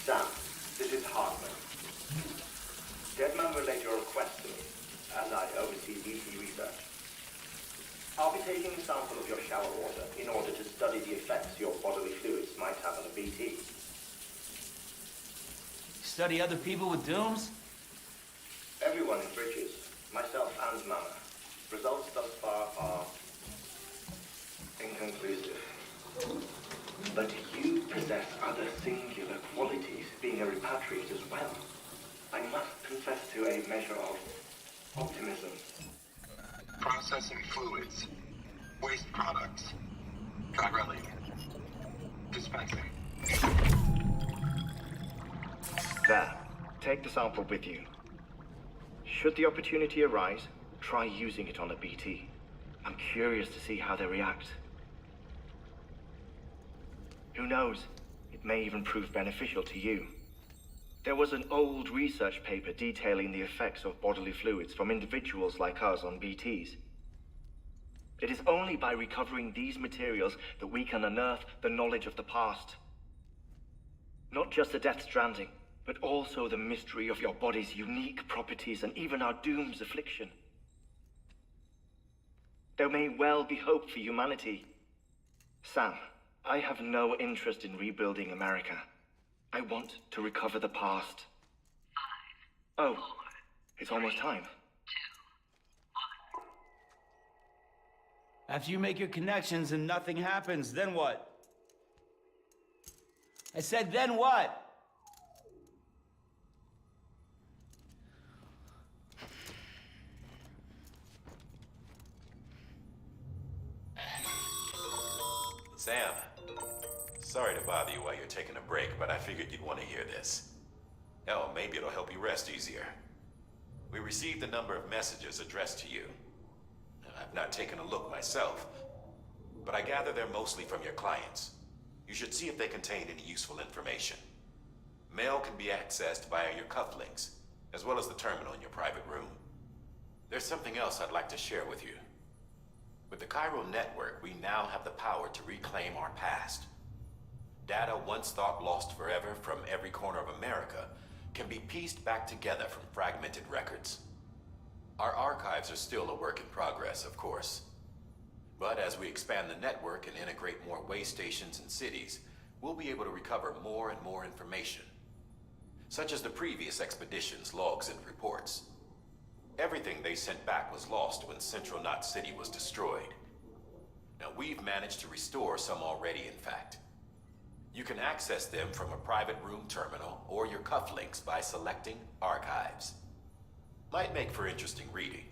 Sam, this is Hartman. Deadman relayed your request to me, as I oversee BT research. I'll be taking a sample of your shower water in order to study the effects your bodily fluids might have on a BT. Study other people with dooms? Everyone in Bridges, myself and Mama. Results thus far are inconclusive. But you possess other singular qualities, being a repatriate as well. I must confess to a measure of optimism. Processing fluids. Waste products. Drilling. Dispensing. There. Take the sample with you. Should the opportunity arise, try using it on a BT. I'm curious to see how they react. Who knows? It may even prove beneficial to you. There was an old research paper detailing the effects of bodily fluids from individuals like us on BTs. It is only by recovering these materials that we can unearth the knowledge of the past. Not just the Death Stranding, but also the mystery of your body's unique properties and even our doom's affliction. There may well be hope for humanity. Sam, I have no interest in rebuilding America. I want to recover the past. 5, oh, 4, it's almost time. 2, 1. After you make your connections and nothing happens, then what? I said, then what? Sam, sorry to bother you while you're taking a break, but I figured you'd want to hear this. Hell, maybe it'll help you rest easier. We received a number of messages addressed to you. I've not taken a look myself, but I gather they're mostly from your clients. You should see if they contain any useful information. Mail can be accessed via your cufflinks, as well as the terminal in your private room. There's something else I'd like to share with you. With the chiral network, we now have the power to reclaim our past. Data once thought lost forever from every corner of America can be pieced back together from fragmented records. Our archives are still a work in progress, of course. But as we expand the network and integrate more way stations and cities, we'll be able to recover more and more information, such as the previous expedition's logs and reports. Everything they sent back was lost when Central Knot City was destroyed. Now, we've managed to restore some already, in fact. You can access them from a private room terminal or your cufflinks by selecting Archives. Might make for interesting reading.